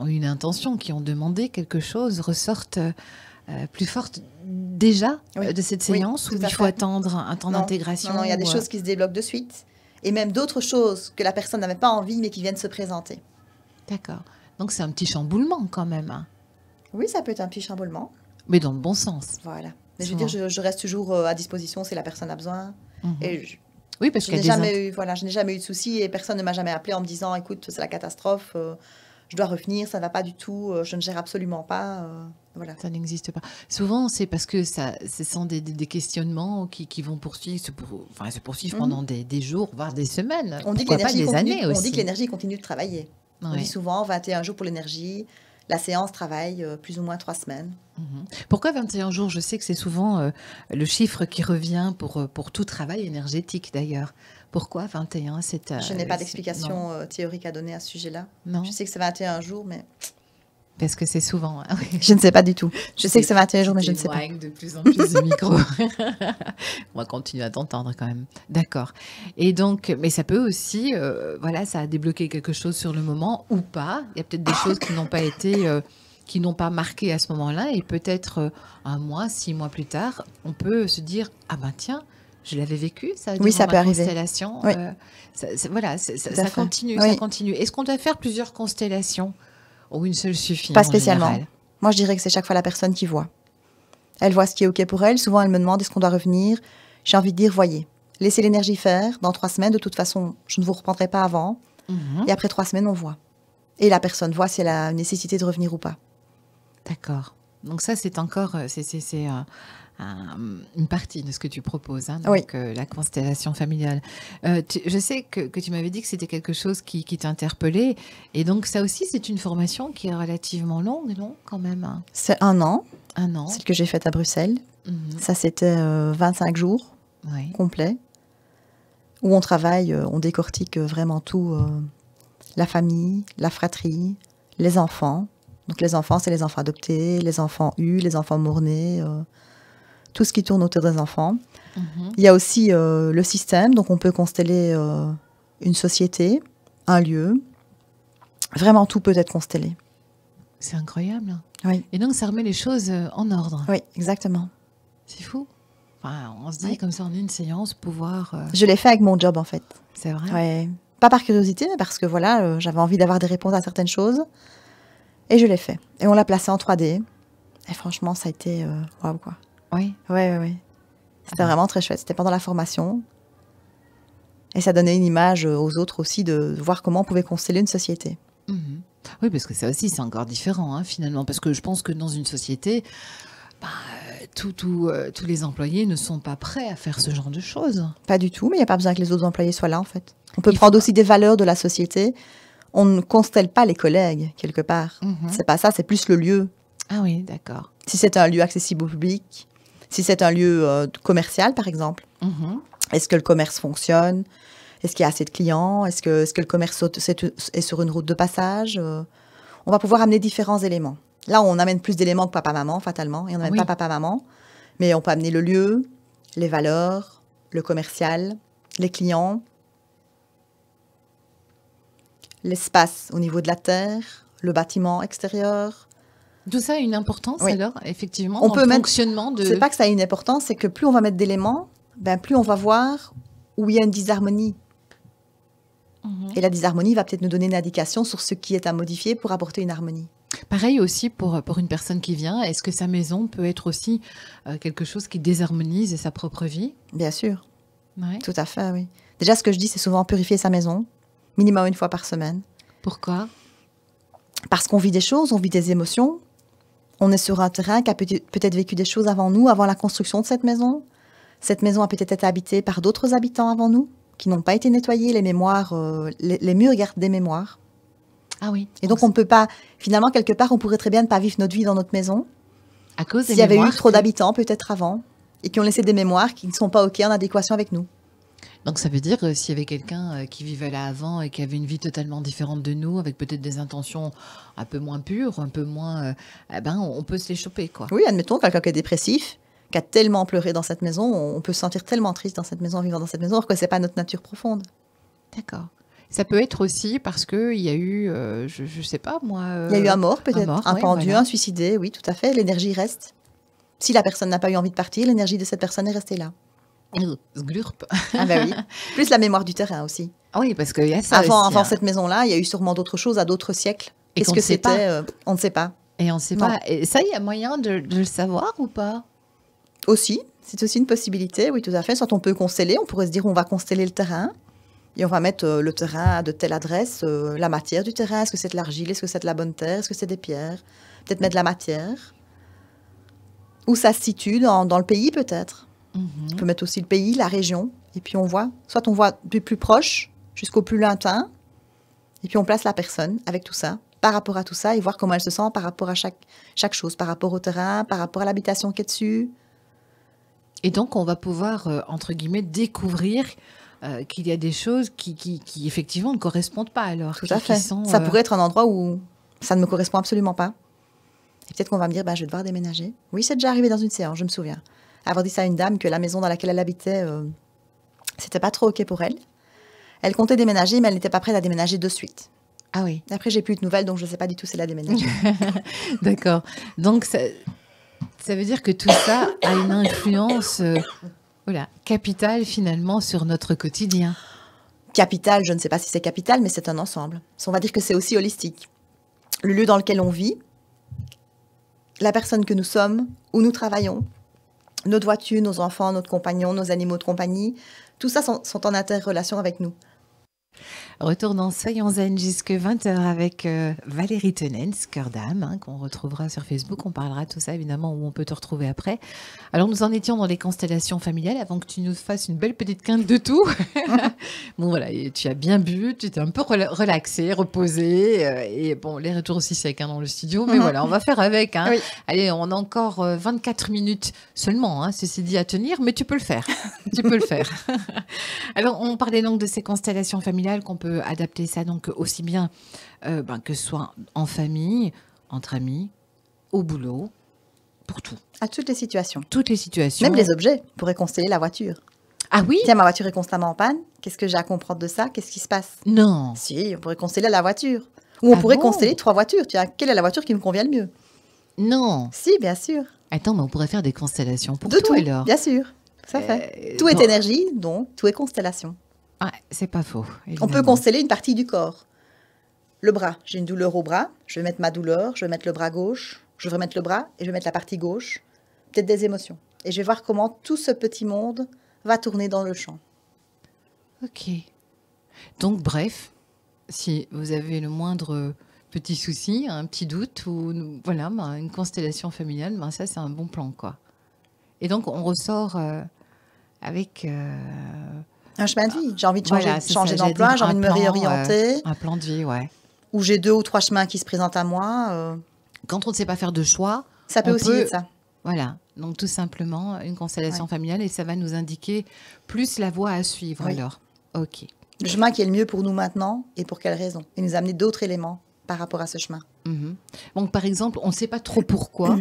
une intention, qui ont demandé quelque chose, ressortent plus fortes déjà de cette séance, ou il faut attendre un temps d'intégration? Non, il y a des choses qui se débloquent de suite. Et même d'autres choses que la personne n'avait pas envie, mais qui viennent se présenter. D'accord. Donc, c'est un petit chamboulement quand même. Hein. Oui, ça peut être un petit chamboulement. Mais dans le bon sens. Voilà. Mais je veux dire, je reste toujours à disposition si la personne a besoin. Et oui, parce je n'ai jamais eu de soucis et personne ne m'a jamais appelé en me disant, écoute, c'est la catastrophe, je dois revenir, ça ne va pas du tout, je ne gère absolument pas. Voilà. Ça n'existe pas. Souvent, c'est parce que ce sont des questionnements qui vont se poursuivre pendant des jours, voire des semaines. On dit que l'énergie continue de travailler. Ouais. On dit souvent 21 jours pour l'énergie. La séance travaille plus ou moins 3 semaines. Pourquoi 21 jours? Je sais que c'est souvent le chiffre qui revient pour tout travail énergétique d'ailleurs. Pourquoi 21? Je n'ai pas d'explication théorique à donner à ce sujet-là. Non. Je sais que c'est 21 jours, mais... Parce que c'est souvent... Je ne sais pas du tout. Je sais que c'est 21 jours, mais je ne sais pas. De plus en plus de micros. On va continuer à t'entendre quand même. D'accord. Et donc, mais ça peut aussi, ça a débloqué quelque chose sur le moment ou pas. Il y a peut-être des choses qui n'ont pas été... qui n'ont pas marqué à ce moment-là, et peut-être 1 mois, 6 mois plus tard, on peut se dire, ah ben tiens, je l'avais vécu, ça. Oui, ça peut arriver. Constellation, oui. Ça continue, ça continue. Est-ce qu'on doit faire plusieurs constellations ou une seule suffit? Pas spécialement. Moi, je dirais que c'est chaque fois la personne qui voit. Elle voit ce qui est OK pour elle. Souvent, elle me demande, est-ce qu'on doit revenir? J'ai envie de dire, voyez, laissez l'énergie faire. Dans 3 semaines, de toute façon, je ne vous reprendrai pas avant. Et après 3 semaines, on voit. Et la personne voit si elle a une nécessité de revenir ou pas. D'accord. Donc ça, c'est encore une partie de ce que tu proposes, hein, donc, la constellation familiale. Je sais que tu m'avais dit que c'était quelque chose qui t'interpellait. Et donc ça aussi, c'est une formation qui est relativement longue, non, quand même? C'est 1 an. 1 an. Celle que j'ai faite à Bruxelles. Ça, c'était 25 jours complets, où on travaille, on décortique vraiment tout. La famille, la fratrie, les enfants. Donc les enfants, c'est les enfants adoptés, les enfants eus, les enfants morts-nés, tout ce qui tourne autour des enfants. Il y a aussi le système, donc on peut consteller une société, un lieu. Vraiment, tout peut être constellé. C'est incroyable. Oui. Et donc, ça remet les choses en ordre. Oui, exactement. C'est fou. Enfin, on se dit comme ça en une séance, pouvoir... Je l'ai fait avec mon job, en fait. C'est vrai? Oui. Pas par curiosité, mais parce que voilà, j'avais envie d'avoir des réponses à certaines choses. Et je l'ai fait. Et on l'a placé en 3D. Et franchement, ça a été waouh, quoi. Oui. Oui. C'était vraiment très chouette. C'était pendant la formation. Et ça donnait une image aux autres aussi de voir comment on pouvait consteller une société. Oui, parce que ça aussi, c'est encore différent, hein, finalement. Parce que je pense que dans une société, tous les employés ne sont pas prêts à faire ce genre de choses. Pas du tout, mais il n'y a pas besoin que les autres employés soient là, en fait. On peut prendre aussi des valeurs de la société. On ne constelle pas les collègues, quelque part. C'est pas ça, c'est plus le lieu. Ah oui, d'accord. Si c'est un lieu accessible au public, si c'est un lieu commercial, par exemple, est-ce que le commerce fonctionne? Est-ce qu'il y a assez de clients? Est-ce que le commerce est sur une route de passage? On va pouvoir amener différents éléments. Là, on amène plus d'éléments que papa-maman, fatalement, et on n'amène pas papa-maman, mais on peut amener le lieu, les valeurs, le commercial, les clients, l'espace au niveau de la terre, le bâtiment extérieur. Tout ça a une importance, alors, effectivement, on dans peut le fonctionnement de... C'est pas que ça a une importance, c'est que plus on va mettre d'éléments, plus on va voir où il y a une disharmonie. Et la disharmonie va peut-être nous donner une indication sur ce qui est à modifier pour apporter une harmonie. Pareil aussi pour une personne qui vient. Est-ce que sa maison peut être aussi quelque chose qui désharmonise sa propre vie? Bien sûr. Ouais. Tout à fait, oui. Déjà, ce que je dis, c'est souvent purifier sa maison, minimum 1 fois par semaine. Pourquoi? Parce qu'on vit des choses, on vit des émotions. On est sur un terrain qui a peut-être vécu des choses avant nous, avant la construction de cette maison. Cette maison a peut-être été habitée par d'autres habitants avant nous, qui n'ont pas été nettoyés. Les mémoires, les murs gardent des mémoires. Ah oui. Et donc, on ne peut pas, finalement, quelque part, on pourrait très bien ne pas vivre notre vie dans notre maison. À cause des S'il y avait eu mémoires trop d'habitants, peut-être avant, et qui ont laissé des mémoires qui ne sont pas OK en adéquation avec nous. Donc ça veut dire s'il y avait quelqu'un qui vivait là avant et qui avait une vie totalement différente de nous, avec peut-être des intentions un peu moins pures, un peu moins, on peut se les choper, quoi. Oui, admettons, quelqu'un qui est dépressif, qui a tellement pleuré dans cette maison, on peut se sentir tellement triste dans cette maison, en vivant dans cette maison, alors que ce n'est pas notre nature profonde. D'accord. Ça peut être aussi parce qu'il y a eu, je ne sais pas moi... Il y a eu un mort peut-être, un ouais, pendu, voilà. un suicidé, oui, tout à fait, l'énergie reste. Si la personne n'a pas eu envie de partir, l'énergie de cette personne est restée là. Glurp. Ah ben oui. Plus la mémoire du terrain aussi. Ah oui, parce qu'il y a ça Avant aussi, hein. cette maison-là, il y a eu sûrement d'autres choses à d'autres siècles. Et Qu'est-ce qu'on que ne sait pas. c'était on ne sait pas. Et on ne sait Non. pas. Et ça, il y a moyen de le savoir ou pas? Aussi, c'est aussi une possibilité, oui, tout à fait. Soit on peut consteller, on pourrait se dire on va consteller le terrain et on va mettre le terrain de telle adresse, la matière du terrain, est-ce que c'est de l'argile, est-ce que c'est de la bonne terre, est-ce que c'est des pierres, peut-être mettre de la matière. Où ça se situe dans le pays peut-être. On peut mettre aussi le pays, la région, et puis on voit, soit on voit du plus proche jusqu'au plus lointain, et puis on place la personne avec tout ça, par rapport à tout ça, et voir comment elle se sent par rapport à chaque chose, par rapport au terrain, par rapport à l'habitation qui est dessus. Et donc, on va pouvoir, entre guillemets, découvrir qu'il y a des choses qui effectivement ne correspondent pas alors. Tout à fait. Ça pourrait être un endroit où ça ne me correspond absolument pas. Et peut-être qu'on va me dire, je vais devoir déménager. Oui, c'est déjà arrivé dans une séance, je me souviens. Avoir dit ça à une dame que la maison dans laquelle elle habitait, c'était pas trop OK pour elle. Elle comptait déménager, mais elle n'était pas prête à déménager de suite. Ah oui. Après, j'ai plus de nouvelles, donc je ne sais pas du tout si elle a déménagé. D'accord. Donc, ça veut dire que tout ça a une influence capitale finalement sur notre quotidien. Capital, je ne sais pas si c'est capital, mais c'est un ensemble. On va dire que c'est aussi holistique. Le lieu dans lequel on vit, la personne que nous sommes, où nous travaillons, notre voiture, nos enfants, notre compagnon, nos animaux de compagnie, tout ça sont en interrelation avec nous. Retour dans Soyons Zen jusque 20h avec Valérie Tenens, Cœur d'âme, qu'on retrouvera sur Facebook. On parlera de tout ça, évidemment, où on peut te retrouver après. Alors, nous en étions dans les constellations familiales avant que tu nous fasses une belle petite quinte de tout. Bon, voilà, et tu as bien bu, tu t'es un peu relaxé, reposé. Et bon, les retours aussi secs dans le studio. Mais voilà, on va faire avec. Oui. Allez, on a encore 24 minutes seulement, ceci dit, à tenir, mais tu peux le faire. Tu peux le faire. Alors, on parlait donc de ces constellations familiales qu'on peut adapter ça donc aussi bien que ce soit en famille, entre amis, au boulot, pour tout. À toutes les situations. Toutes les situations. Même les objets. On pourrait consteller la voiture. Ah oui? Tiens, ma voiture est constamment en panne. Qu'est-ce que j'ai à comprendre de ça? Qu'est-ce qui se passe? Non. Si, on pourrait consteller la voiture. Ou on pourrait consteller 3 voitures. Tu vois, quelle est la voiture qui me convient le mieux? Non. Si, bien sûr. Attends, mais on pourrait faire des constellations pour de tout alors. Bien sûr. Tout à fait. Tout est énergie, donc tout est constellation. Ah, c'est pas faux. Évidemment. On peut consteller une partie du corps. Le bras. J'ai une douleur au bras. Je vais mettre ma douleur. Je vais mettre le bras gauche. Je vais mettre le bras et je vais mettre la partie gauche. Peut-être des émotions. Et je vais voir comment tout ce petit monde va tourner dans le champ. Ok. Donc, bref, si vous avez le moindre petit souci, un petit doute, ou voilà, une constellation familiale, ça, c'est un bon plan, quoi. Et donc, on ressort avec... Un chemin de vie. J'ai envie de changer ça, d'emploi, j'ai envie de me réorienter. Un plan de vie, ouais. Ou j'ai 2 ou 3 chemins qui se présentent à moi. Quand on ne sait pas faire de choix... Ça peut aussi être ça. Voilà. Donc, tout simplement, une constellation familiale, et ça va nous indiquer plus la voie à suivre, alors. Ok. Le chemin qui est le mieux pour nous maintenant, et pour quelle raison? Et nous amener d'autres éléments par rapport à ce chemin. Donc, par exemple, on ne sait pas trop pourquoi,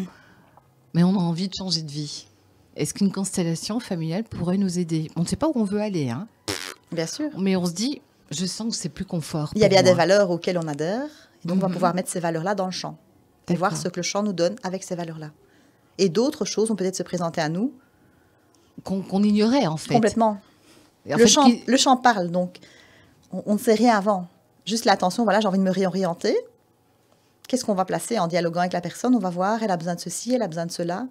mais on a envie de changer de vie. Est-ce qu'une constellation familiale pourrait nous aider? On ne sait pas où on veut aller, Bien sûr. Mais on se dit, je sens que c'est plus confort. Il y a bien des valeurs auxquelles on adhère, et donc on va pouvoir mettre ces valeurs-là dans le champ. Et voir ce que le champ nous donne avec ces valeurs-là. Et d'autres choses vont peut-être se présenter à nous. Qu'on ignorait, en fait. Complètement. Le champ parle, donc on ne sait rien avant. Juste l'attention, voilà, j'ai envie de me réorienter. Qu'est-ce qu'on va placer en dialoguant avec la personne? On va voir, elle a besoin de ceci, elle a besoin de cela.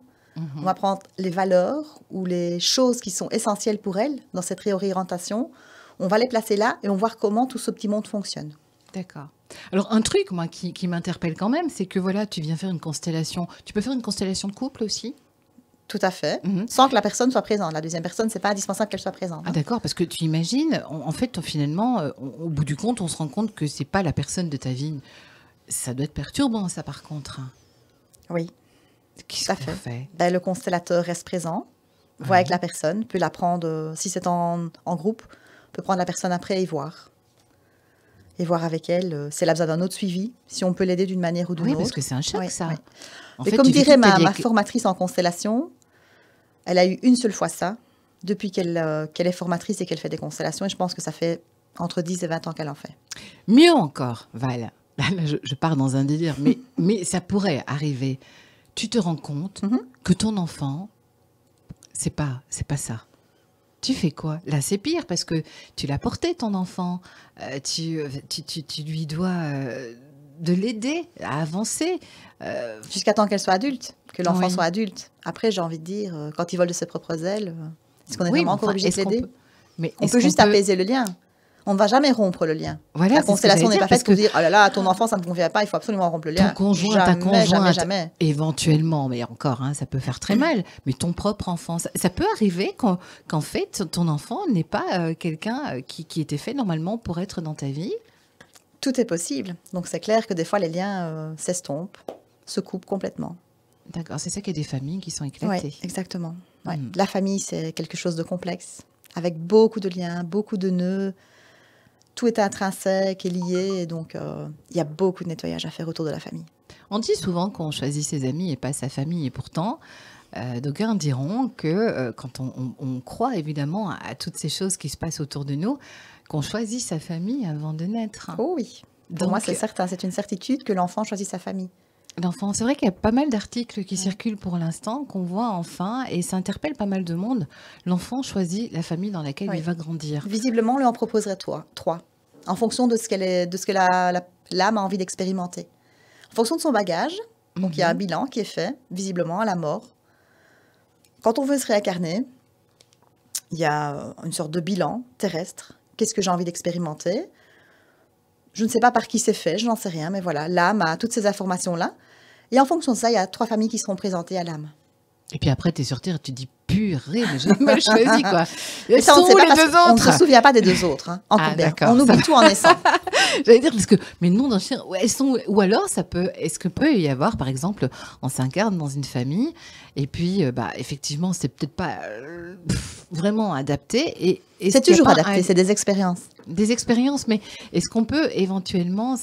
On va prendre les valeurs ou les choses qui sont essentielles pour elle dans cette réorientation. On va les placer là et on va voir comment tout ce petit monde fonctionne. D'accord. Alors, un truc, moi, qui m'interpelle quand même, c'est que voilà, tu viens faire une constellation. Tu peux faire une constellation de couple aussi? Tout à fait. Sans que la personne soit présente. La deuxième personne, c'est pas indispensable qu'elle soit présente. Ah d'accord, parce que tu imagines, en fait, finalement, au bout du compte, on se rend compte que c'est pas la personne de ta vie. Ça doit être perturbant, ça, par contre. Oui, Qu'est-ce tout à qu'on fait. fait? Ben, le constellateur reste présent, voit avec la personne, peut la prendre, si c'est en groupe, peut prendre la personne après et voir. Et voir avec elle si elle a besoin d'un autre suivi, si on peut l'aider d'une manière ou d'une Oui, autre. parce que c'est un choc, Oui, ça. oui. En Et fait, comme tu dis dirait que t'as ma des- formatrice en constellation, elle a eu une seule fois ça, depuis qu'elle est formatrice et qu'elle fait des constellations. Et je pense que ça fait entre 10 et 20 ans qu'elle en fait. Mieux encore, Val. Là, je pars dans un délire, mais ça pourrait arriver. Tu te rends compte que ton enfant, c'est pas ça. Tu fais quoi? Là, c'est pire parce que tu l'as porté, ton enfant. Tu lui dois de l'aider à avancer. Jusqu'à temps qu'elle soit adulte, que l'enfant Oui. soit adulte. Après, j'ai envie de dire, quand il vole de ses propres ailes, est-ce qu'on est Oui, vraiment mais encore enfin, obligé de est-ce qu'on l'aider? peut- mais On est-ce peut qu'on juste apaiser le lien. On ne va jamais rompre le lien. Voilà, La c'est ce que constellation j'allais n'est dire, pas parce faite pour que dire, oh là là, ton enfant, ça ne me convient pas, il faut absolument rompre le ton lien. conjoint, ta Jamais, conjointe, jamais, jamais. éventuellement, mais encore, hein, ça peut faire très mal, mais ton propre enfant, ça peut arriver qu'en fait, ton enfant n'est pas quelqu'un qui était fait normalement pour être dans ta vie. Tout est possible. Donc c'est clair que des fois, les liens s'estompent, se coupent complètement. D'accord, c'est ça qu'il y a des familles qui sont Oui, éclatées. exactement. Ouais. La famille, c'est quelque chose de complexe, avec beaucoup de liens, beaucoup de nœuds. Tout est intrinsèque et lié, et donc il y a beaucoup de nettoyage à faire autour de la famille. On dit souvent qu'on choisit ses amis et pas sa famille, et pourtant, d'aucuns diront que quand on croit évidemment à toutes ces choses qui se passent autour de nous, qu'on choisit sa famille avant de naître. Oh oui, pour moi c'est certain, c'est une certitude que l'enfant choisit sa famille. L'enfant, c'est vrai qu'il y a pas mal d'articles qui circulent pour l'instant, qu'on voit enfin, et ça interpelle pas mal de monde. L'enfant choisit la famille dans laquelle il va grandir. Visiblement, on lui en proposerait trois, en fonction de ce que l'âme a envie d'expérimenter. En fonction de son bagage, donc il y a un bilan qui est fait, visiblement, à la mort. Quand on veut se réincarner, il y a une sorte de bilan terrestre. Qu'est-ce que j'ai envie d'expérimenter? Je ne sais pas par qui c'est fait, je n'en sais rien, mais voilà, l'âme a toutes ces informations-là. Et en fonction de ça, il y a 3 familles qui seront présentées à l'âme. Et puis après, tu es sur Terre, tu te dis, purée, mais j'ai mal choisi, quoi. Mais ça, on ne se souvient pas des 2 autres. Hein, en on oublie tout en naissant. J'allais dire, parce que, mais non, dans le chien, elles sont, ou alors, est-ce que peut y avoir, par exemple, on s'incarne dans une famille, et puis, effectivement, c'est peut-être pas vraiment adapté. Et c'est toujours adapté, c'est des expériences. Des expériences, mais est-ce qu'on peut éventuellement,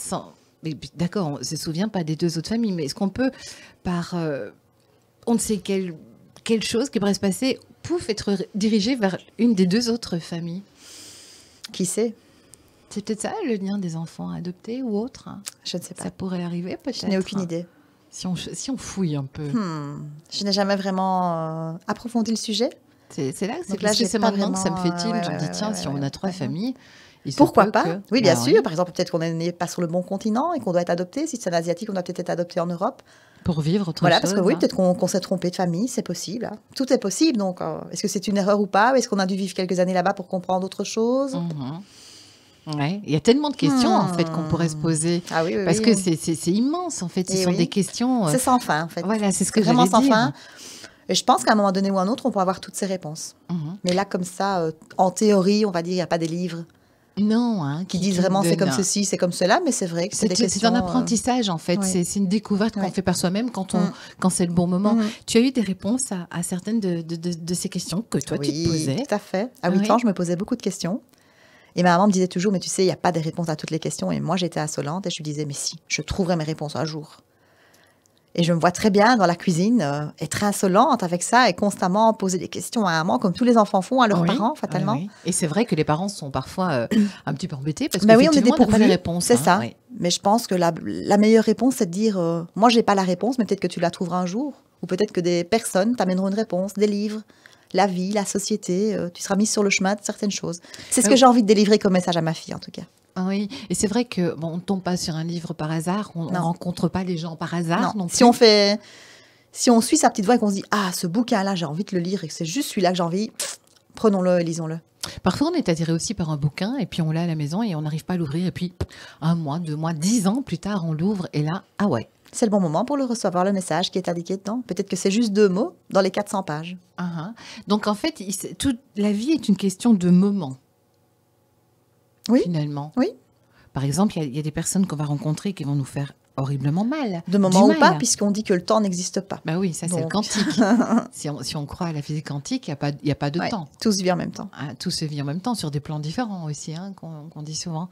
d'accord, on ne se souvient pas des 2 autres familles, mais est-ce qu'on peut, par on ne sait quelle chose qui pourrait se passer, pouf, être dirigé vers une des 2 autres familles? Qui sait? C'est peut-être ça, le lien des enfants adoptés ou autres, hein? Je ne sais pas. Ça pourrait arriver, peut-être. Je n'ai aucune idée. Si on fouille un peu. Je n'ai jamais vraiment approfondi le sujet. C'est là, là, c'est maintenant que ça me fait tilt. Je me dis, tiens, si on a 3 familles, pourquoi pas? Oui, bien sûr. Par exemple, peut-être qu'on n'est pas sur le bon continent et qu'on doit être adopté. Si c'est un asiatique, on doit peut-être être adopté en Europe. Pour vivre autre chose. Voilà, parce que oui, peut-être qu'on s'est trompé de famille, c'est possible. Hein. Tout est possible. Donc, est-ce que c'est une erreur ou pas? Est-ce qu'on a dû vivre quelques années là-bas pour comprendre autre chose? Ouais, il y a tellement de questions en fait qu'on pourrait se poser. Ah oui, parce que c'est immense en fait. Ce sont des questions. C'est sans fin en fait. Voilà, c'est ce que vraiment j'allais sans dire. fin. Et je pense qu'à un moment donné ou un autre, on pourra avoir toutes ces réponses. Mais là, comme ça, en théorie, on va dire, il n'y a pas des livres. Non, hein, qui disent vraiment c'est comme ceci, c'est comme cela, mais c'est vrai que c'est des questions... C'est un apprentissage en fait, c'est une découverte qu'on fait par soi-même quand c'est le bon moment. Tu as eu des réponses à certaines de ces questions que toi tu te posais? Oui, tout à fait. À 8 ans, je me posais beaucoup de questions. Et ma maman me disait toujours, mais tu sais, il n'y a pas de réponse à toutes les questions. Et moi, j'étais insolente et je lui disais, mais si, je trouverai mes réponses un jour. Et je me vois très bien dans la cuisine être insolente avec ça et constamment poser des questions à un moment, comme tous les enfants font à leurs parents, fatalement. Oui. Et c'est vrai que les parents sont parfois un petit peu embêtés parce oui, on est n'a pas les réponses. C'est ça. Oui. Mais je pense que la meilleure réponse, c'est de dire, moi, je n'ai pas la réponse, mais peut-être que tu la trouveras un jour. Ou peut-être que des personnes t'amèneront une réponse, des livres, la vie, la société. Tu seras mise sur le chemin de certaines choses. C'est ce que j'ai envie de délivrer comme message à ma fille, en tout cas. Oui, et c'est vrai que on ne tombe pas sur un livre par hasard, on ne rencontre pas les gens par hasard non plus. Si on suit sa petite voix et qu'on se dit « Ah, ce bouquin-là, j'ai envie de le lire et que c'est juste celui-là que j'ai envie, prenons-le et lisons-le. » Parfois, on est attiré aussi par un bouquin et puis on l'a à la maison et on n'arrive pas à l'ouvrir. Et puis, 1 mois, 2 mois, 10 ans plus tard, on l'ouvre et là, ah ouais. C'est le bon moment pour le recevoir, le message qui est indiqué dedans. Peut-être que c'est juste 2 mots dans les 400 pages. Donc, en fait, toute la vie est une question de moments. Oui. Finalement. Oui. Par exemple, il y a des personnes qu'on va rencontrer qui vont nous faire horriblement mal. De moment ou pas, puisqu'on dit que le temps n'existe pas. Bah oui, ça c'est le quantique. si on croit à la physique quantique, il n'y a pas de temps. Tout se vit en même temps. Tout se vit en même temps, sur des plans différents aussi, qu'on dit souvent.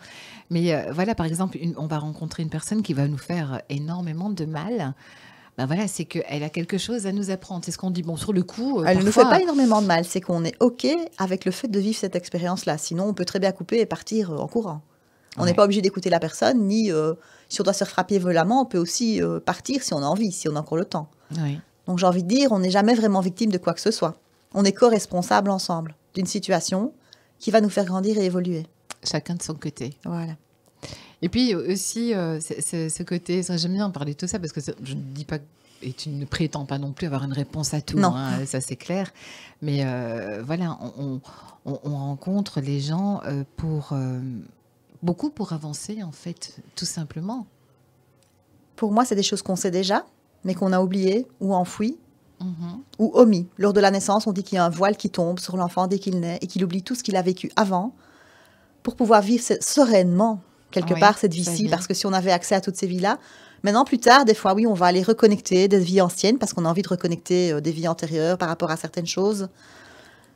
Mais voilà, par exemple, on va rencontrer une personne qui va nous faire énormément de mal. Ben voilà, c'est qu'elle a quelque chose à nous apprendre. C'est ce qu'on dit. Bon, sur le coup, elle ne nous fait pas énormément de mal. C'est qu'on est OK avec le fait de vivre cette expérience-là. Sinon, on peut très bien couper et partir en courant. On n'est pas obligé d'écouter la personne, ni si on doit se faire frapper violemment, on peut aussi partir si on a envie, si on a encore le temps. Oui. Donc j'ai envie de dire, on n'est jamais vraiment victime de quoi que ce soit. On est co-responsable ensemble d'une situation qui va nous faire grandir et évoluer. Chacun de son côté. Voilà. Et puis aussi, ce côté, j'aime bien parler de tout ça parce que je ne dis pas, et tu ne prétends pas non plus avoir une réponse à tout, non. Ça c'est clair. Mais voilà, on rencontre les gens beaucoup pour avancer, en fait, tout simplement. Pour moi, c'est des choses qu'on sait déjà, mais qu'on a oubliées ou enfouies ou omis. Lors de la naissance, on dit qu'il y a un voile qui tombe sur l'enfant dès qu'il naît et qu'il oublie tout ce qu'il a vécu avant pour pouvoir vivre sereinement, quelque part, cette vie-ci. Parce que si on avait accès à toutes ces vies-là, maintenant, plus tard, des fois, oui, on va aller reconnecter des vies anciennes parce qu'on a envie de reconnecter des vies antérieures par rapport à certaines choses.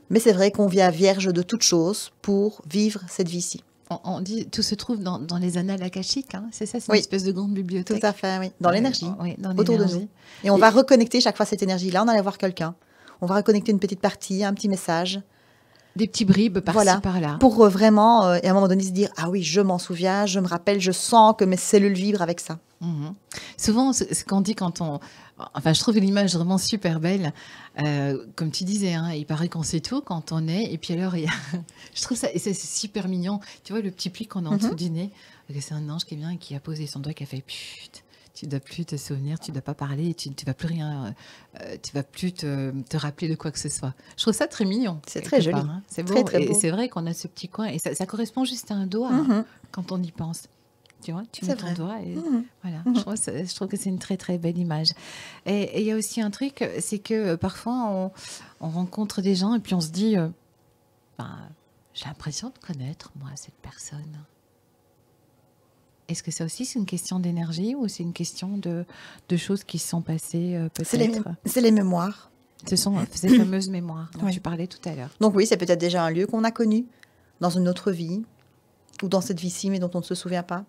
Mais c'est vrai qu'on vient vierge de toute chose pour vivre cette vie-ci. On dit, tout se trouve dans les annales akashiques, c'est ça, c'est une espèce de grande bibliothèque. Tout à fait, oui. Dans l'énergie, dans autour de nous. Et on va reconnecter chaque fois cette énergie-là, on va aller voir quelqu'un. On va reconnecter une petite partie, un petit message. Des petits bribes par-ci, par-là. Pour vraiment, et à un moment donné, se dire, ah oui, je m'en souviens, je me rappelle, je sens que mes cellules vibrent avec ça. Souvent, ce qu'on dit quand on... Enfin, je trouve l'image vraiment super belle. Comme tu disais, il paraît qu'on sait tout quand on est. Et puis alors, je trouve ça, et c'est super mignon. Tu vois, le petit pli qu'on a en dessous du nez, c'est un ange qui vient et qui a posé son doigt, qui a fait pute. Tu ne dois plus te souvenir, tu ne dois pas parler, tu ne vas plus rien, tu vas plus te rappeler de quoi que ce soit. Je trouve ça très mignon. C'est très joli. C'est beau. Très beau. Et c'est vrai qu'on a ce petit coin. Et ça correspond juste à un doigt quand on y pense. Tu vois, tu mets ton doigt et voilà. Je trouve que c'est une très, très belle image. Et il y a aussi un truc, c'est que parfois, on rencontre des gens et puis on se dit, j'ai l'impression de connaître, moi, cette personne. Est-ce que ça aussi, c'est une question d'énergie ou c'est une question de choses qui se sont passées peut-être C'est les mémoires. Ce sont ces fameuses mémoires dont tu parlais tout à l'heure. Donc oui, c'est peut-être déjà un lieu qu'on a connu dans une autre vie ou dans cette vie-ci, mais dont on ne se souvient pas.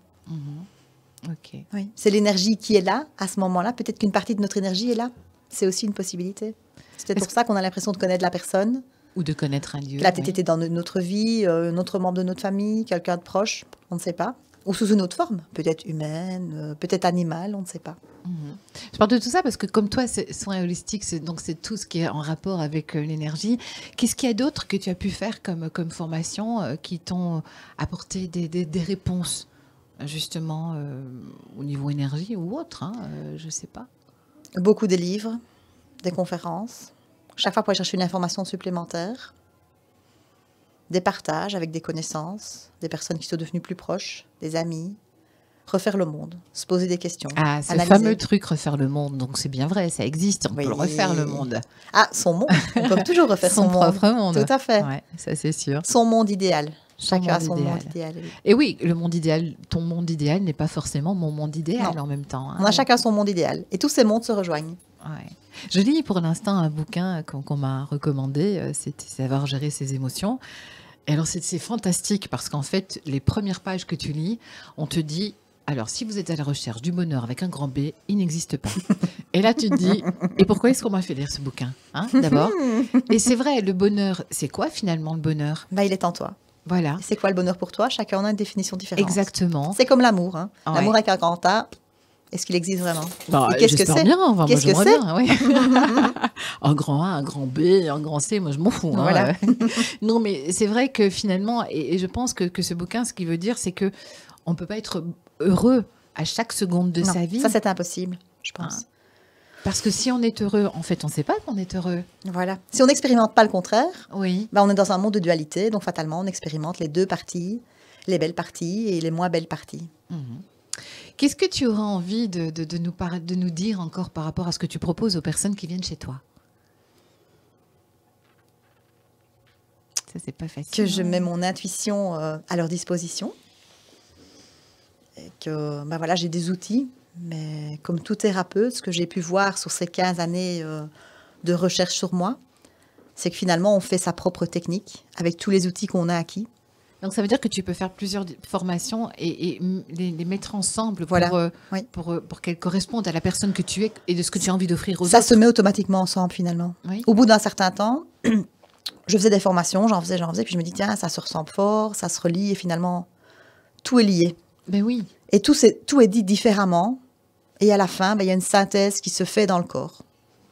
Ok. Oui. C'est l'énergie qui est là à ce moment-là. Peut-être qu'une partie de notre énergie est là. C'est aussi une possibilité. C'est peut-être pour ça qu'on a l'impression de connaître la personne. Ou de connaître un lieu. La tête était dans notre vie, un autre membre de notre famille, quelqu'un de proche, on ne sait pas. Ou sous une autre forme, peut-être humaine, peut-être animale, on ne sait pas. Je parle de tout ça parce que comme toi, soins holistiques, c'est tout ce qui est en rapport avec l'énergie. Qu'est-ce qu'il y a d'autre que tu as pu faire comme formation qui t'ont apporté des réponses justement au niveau énergie ou autre, je ne sais pas. Beaucoup de livres, des conférences. Chaque fois pour aller chercher une information supplémentaire. Des partages avec des connaissances, des personnes qui sont devenues plus proches, des amis. Refaire le monde, se poser des questions. Ah, ce fameux truc, refaire le monde. Donc c'est bien vrai, ça existe, on peut le refaire le monde. Ah, son monde, on peut toujours refaire son propre monde. Tout à fait. Ouais, ça c'est sûr. Son monde idéal. Chacun a son monde idéal. Oui. Et oui, le monde idéal, ton monde idéal n'est pas forcément mon monde idéal en même temps. On a chacun son monde idéal. Et tous ces mondes se rejoignent. Ouais. Je lis pour l'instant un bouquin qu'on m'a recommandé, c'était Savoir gérer ses émotions. Et alors c'est fantastique parce qu'en fait, les premières pages que tu lis, on te dit, alors si vous êtes à la recherche du bonheur avec un grand B, il n'existe pas. Et là tu te dis, et pourquoi est-ce qu'on m'a fait lire ce bouquin d'abord. Et c'est vrai, le bonheur, c'est quoi finalement le bonheur? Il est en toi. Voilà. C'est quoi le bonheur pour toi? Chacun en a une définition différente. Exactement. C'est comme l'amour. L'amour avec un grand A, est-ce qu'il existe vraiment? Qu'est-ce que c'est? Qu'est-ce que c'est? Un grand A, un grand B, un grand C, moi je m'en fous. Voilà. Non, mais c'est vrai que finalement, et je pense que ce bouquin, ce qu'il veut dire, c'est que on peut pas être heureux à chaque seconde de sa vie. Ça c'est impossible, je pense. Parce que si on est heureux, en fait, on ne sait pas qu'on est heureux. Voilà. Si on n'expérimente pas le contraire, Oui. on est dans un monde de dualité, donc fatalement, on expérimente les deux parties, les belles parties et les moins belles parties. Qu'est-ce que tu auras envie de nous dire encore par rapport à ce que tu proposes aux personnes qui viennent chez toi? Ça, c'est pas facile. Que je mets mon intuition à leur disposition. Et que voilà, j'ai des outils, mais comme tout thérapeute, ce que j'ai pu voir sur ces 15 années de recherche sur moi, c'est que finalement, on fait sa propre technique avec tous les outils qu'on a acquis. Donc, ça veut dire que tu peux faire plusieurs formations et les mettre ensemble pour, Voilà. Oui. pour qu'elles correspondent à la personne que tu es et de ce que tu as envie d'offrir aux Ça autres. se met automatiquement ensemble, finalement. Oui. Au bout d'un certain temps, je faisais des formations, j'en faisais, puis je me dis, tiens, ça se ressemble fort, ça se relie, et finalement, tout est lié. Ben oui. Et tout est dit différemment, et à la fin, il y a une synthèse qui se fait dans le corps.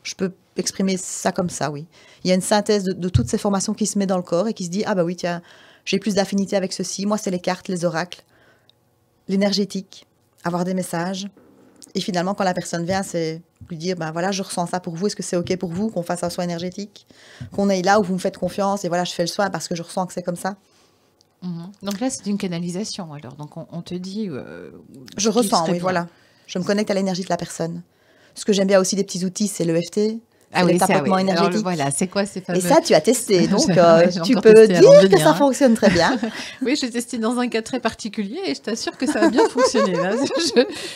Je peux exprimer ça comme ça, oui. Il y a une synthèse de toutes ces formations qui se met dans le corps et qui se dit, ah bah oui, tiens, j'ai plus d'affinité avec ceci. Moi, c'est les cartes, les oracles, l'énergétique, avoir des messages. Et finalement, quand la personne vient, c'est lui dire, ben voilà, je ressens ça pour vous. Est-ce que c'est OK pour vous qu'on fasse un soin énergétique? Qu'on aille là où vous me faites confiance et voilà, je fais le soin parce que je ressens que c'est comme ça. Donc là, c'est une canalisation. Alors, donc on te dit... je ressens, oui, voilà. Je me connecte à l'énergie de la personne. Ce que j'aime bien aussi des petits outils, c'est l'EFT. Ah oui, le tapotement énergétique. Alors, voilà, c'est quoi ces fameux... Et ça, tu as testé, donc tu encore peux testé avant de dire que venir, ça fonctionne très bien. Oui, j'ai testé dans un cas très particulier et je t'assure que ça a bien fonctionné. Là.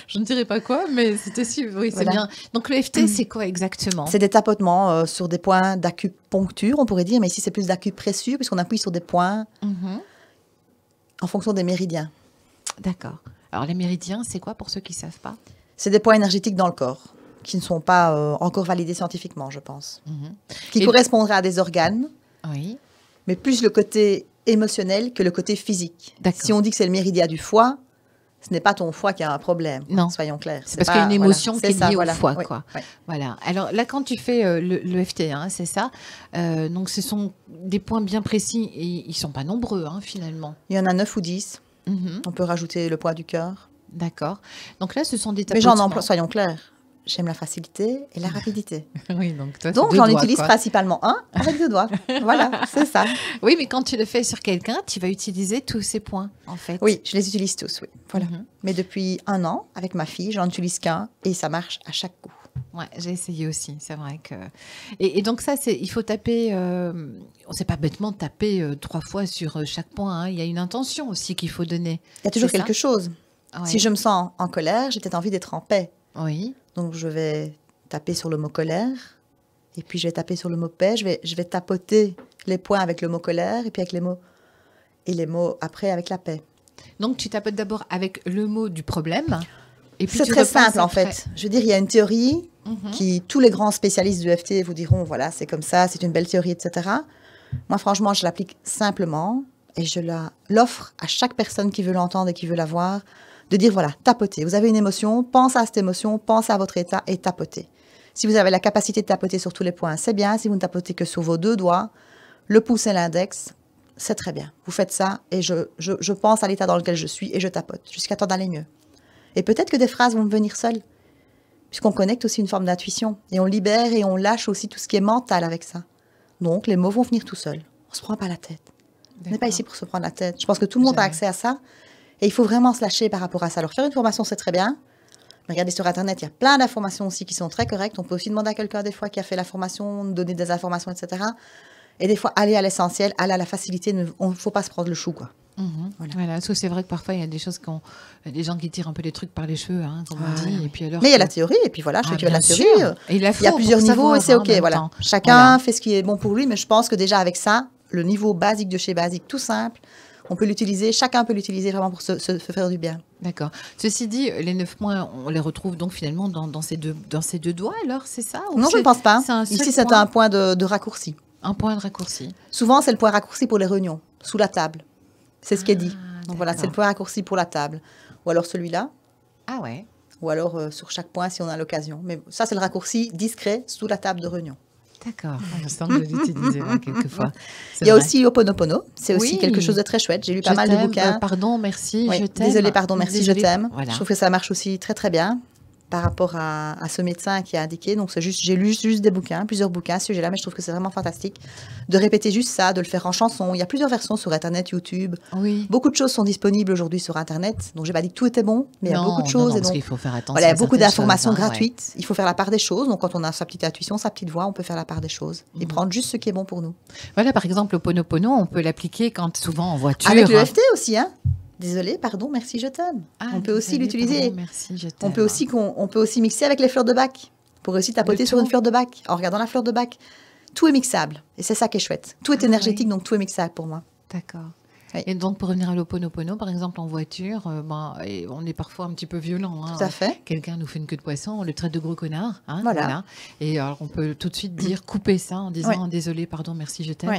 Je ne dirai pas quoi, mais c'était si... Oui, c'est Voilà. bien. Donc, le FT, c'est quoi exactement? C'est des tapotements sur des points d'acupuncture, on pourrait dire, mais ici, c'est plus d'acupressure, puisqu'on appuie sur des points en fonction des méridiens. D'accord. Alors, les méridiens, c'est quoi pour ceux qui ne savent pas? C'est des points énergétiques dans le corps, qui ne sont pas encore validés scientifiquement, je pense. Qui correspondraient à des organes, oui, mais plus le côté émotionnel que le côté physique. Si on dit que c'est le méridien du foie, ce n'est pas ton foie qui a un problème, non. Soyons clairs. C'est parce qu'il y a une émotion qui est liée au foie. Oui, quoi. Oui. Voilà. Alors là, quand tu fais le FT, c'est ça. Donc, ce sont des points bien précis et ils ne sont pas nombreux, finalement. Il y en a 9 ou 10. On peut rajouter le poids du cœur. D'accord. Donc là, ce sont des tapotements. Mais j'en emploie, soyons clairs. J'aime la facilité et la rapidité. Oui, donc toi, donc j'en utilise principalement un avec 2 doigts. Voilà, c'est ça. Oui, mais quand tu le fais sur quelqu'un, tu vas utiliser tous ces points, en fait. Oui, je les utilise tous, oui. Voilà. Mais depuis 1 an, avec ma fille, j'en utilise qu'un et ça marche à chaque coup. Ouais, j'ai essayé aussi, c'est vrai que... Et donc ça, il faut taper... On ne sait pas bêtement taper 3 fois sur chaque point. Il y a une intention aussi qu'il faut donner. Il y a toujours quelque chose. Ouais. Si je me sens en colère, j'ai peut-être envie d'être en paix. Oui. Donc, je vais taper sur le mot colère, et puis je vais taper sur le mot paix. Je vais tapoter les points avec le mot colère, et puis avec les mots... Et les mots après avec la paix. Donc, tu tapotes d'abord avec le mot du problème. C'est très simple, en fait. Je veux dire, il y a une théorie qui... Tous les grands spécialistes du FT vous diront, voilà, c'est comme ça, c'est une belle théorie, etc. Moi, franchement, je l'applique simplement, et je l'offre à chaque personne qui veut l'entendre et qui veut la voir, de dire, voilà, tapotez. Vous avez une émotion, pensez à cette émotion, pensez à votre état et tapotez. Si vous avez la capacité de tapoter sur tous les points, c'est bien. Si vous ne tapotez que sur vos 2 doigts, le pouce et l'index, c'est très bien. Vous faites ça et je pense à l'état dans lequel je suis et je tapote jusqu'à temps d'aller mieux. Et peut-être que des phrases vont me venir seules, puisqu'on connecte aussi une forme d'intuition et on libère et on lâche aussi tout ce qui est mental avec ça. Donc, les mots vont venir tout seuls. On ne se prend pas la tête. On n'est pas ici pour se prendre la tête. Je pense que tout le monde a accès à ça. Et il faut vraiment se lâcher par rapport à ça. Alors, faire une formation, c'est très bien. Mais regardez sur Internet, il y a plein d'informations aussi qui sont très correctes. On peut aussi demander à quelqu'un, des fois, qui a fait la formation, donner des informations, etc. Et des fois, aller à l'essentiel, aller à la facilité. Il ne faut pas se prendre le chou, quoi. Voilà, parce que c'est vrai que parfois, il y a des choses des gens qui tirent un peu les trucs par les cheveux, comme on dit. Et puis alors mais il y a la théorie, et puis voilà, je sais qu'il y a la théorie. Et il y a plusieurs niveaux, et c'est OK, voilà. Chacun fait ce qui est bon pour lui, mais je pense que déjà, avec ça, le niveau basique de chez basique, tout simple, on peut l'utiliser, chacun peut l'utiliser vraiment pour se faire du bien. D'accord. Ceci dit, les 9 points, on les retrouve donc finalement dans ces deux doigts, alors, c'est ça? Non, je ne pense pas. Ici, c'est un point de raccourci. Un point de raccourci. Souvent, c'est le point raccourci pour les réunions, sous la table. C'est ce qui est dit. Donc voilà, c'est le point raccourci pour la table. Ou alors celui-là. Ah ouais. Ou alors sur chaque point si on a l'occasion. Mais ça, c'est le raccourci discret sous la table de réunion. D'accord. Je sens que je l'utilise quelquefois. Il y a aussi Ho'oponopono. C'est aussi quelque chose de très chouette. J'ai lu pas mal de bouquins. Pardon, merci, je t'aime. Désolée, pardon, merci, je t'aime. Voilà. Je trouve que ça marche aussi très, très bien. par rapport à ce médecin qui a indiqué. Donc, j'ai lu juste des bouquins, plusieurs bouquins à ce sujet-là, mais je trouve que c'est vraiment fantastique de répéter juste ça, de le faire en chanson. Il y a plusieurs versions sur Internet, YouTube. Oui. Beaucoup de choses sont disponibles aujourd'hui sur Internet. Donc, j'ai pas dit que tout était bon, mais il y a beaucoup de choses. Non, et parce donc, qu'il faut faire attention. voilà, il y a beaucoup d'informations choses, hein, gratuites. Il faut faire la part des choses. Donc, quand on a sa petite intuition, sa petite voix, on peut faire la part des choses et prendre juste ce qui est bon pour nous. Voilà, par exemple, le Ponopono, on peut l'appliquer quand souvent en voiture. Avec le FT aussi, hein. Désolé, pardon, merci, je t'aime. Ah, on peut aussi l'utiliser. Pardon, merci, je t'aime. On peut aussi mixer avec les fleurs de bac. Pour aussi tapoter sur une fleur de bac, en regardant la fleur de bac. Tout est mixable. Et c'est ça qui est chouette. Tout est énergétique, donc tout est mixable pour moi. D'accord. Oui. Et donc, pour revenir à l'Ho'oponopono, par exemple, en voiture, et on est parfois un petit peu violent. Hein. Tout à fait. Quelqu'un nous fait une queue de poisson, on le traite de gros connard. Hein, voilà. Et alors, on peut tout de suite dire, couper ça en disant désolé, pardon, merci, je t'aime. Oui.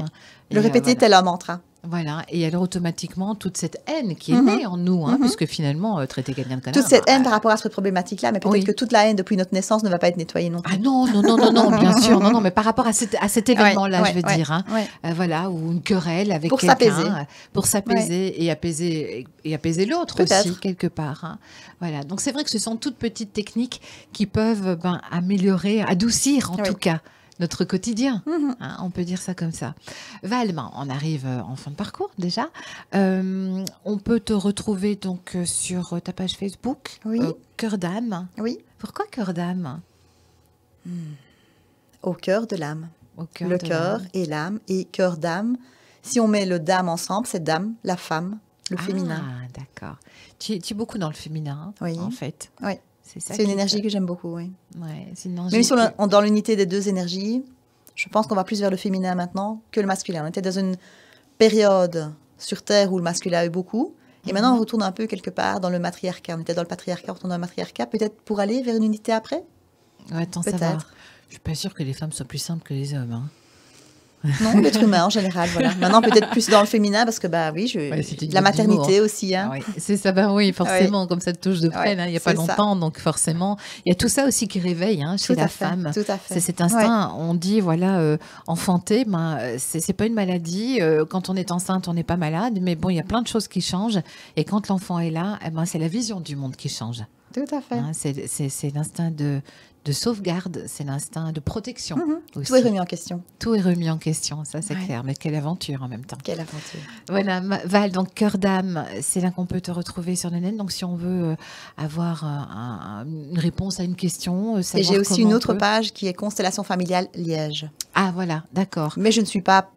Le répéter tel un mantra. Voilà, et alors automatiquement, toute cette haine qui est née en nous, hein, puisque finalement, traiter quelqu'un de connard... Toute cette haine par rapport à cette problématique-là, mais peut-être que toute la haine depuis notre naissance ne va pas être nettoyée non plus. Ah non, bien sûr, non, mais par rapport à cet événement-là, je veux dire, hein, voilà, ou une querelle avec quelqu'un, pour s'apaiser et apaiser l'autre aussi, quelque part. Hein. Voilà, donc c'est vrai que ce sont toutes petites techniques qui peuvent améliorer, adoucir en tout cas, notre quotidien, hein, on peut dire ça comme ça. Val, on arrive en fin de parcours déjà. On peut te retrouver donc sur ta page Facebook, Cœur d'âme. Oui. Pourquoi Cœur d'âme? Au cœur de l'âme. Le cœur et l'âme. Et cœur d'âme, si on met le dame ensemble, c'est dame, la femme, le féminin. Ah, d'accord. Tu es beaucoup dans le féminin, en fait. Oui. C'est une énergie que j'aime beaucoup, oui. Ouais, c'est une énergie. Même si on dans l'unité des deux énergies, je pense qu'on va plus vers le féminin maintenant que le masculin. On était dans une période sur Terre où le masculin a eu beaucoup. Et maintenant, on retourne un peu quelque part dans le matriarcat. On était dans le patriarcat, on retourne dans le matriarcat. Peut-être pour aller vers une unité après. Ouais, attends, ça va. Je ne suis pas sûre que les femmes soient plus simples que les hommes. Hein. Non, l'être humain en général, voilà. Maintenant, peut-être plus dans le féminin, parce que, la maternité aussi. Hein. Ah, oui. C'est ça, forcément, comme ça te touche de près, il n'y a pas longtemps. Donc, forcément, il y a tout ça aussi qui réveille chez la femme. Tout à fait. C'est cet instinct, on dit, enfanter, c'est pas une maladie. Quand on est enceinte, on n'est pas malade. Mais bon, il y a plein de choses qui changent. Et quand l'enfant est là, c'est la vision du monde qui change. Tout à fait. Hein, c'est l'instinct de sauvegarde, c'est l'instinct de protection. Aussi. Tout est remis en question. Tout est remis en question, ça c'est clair. Mais quelle aventure en même temps. Quelle aventure. Voilà, Val, donc Cœur d'âme, c'est là qu'on peut te retrouver sur le net. Donc si on veut avoir une réponse à une question, et j'ai aussi une autre page qui est Constellation familiale Liège. Ah voilà, d'accord. Mais je ne suis pas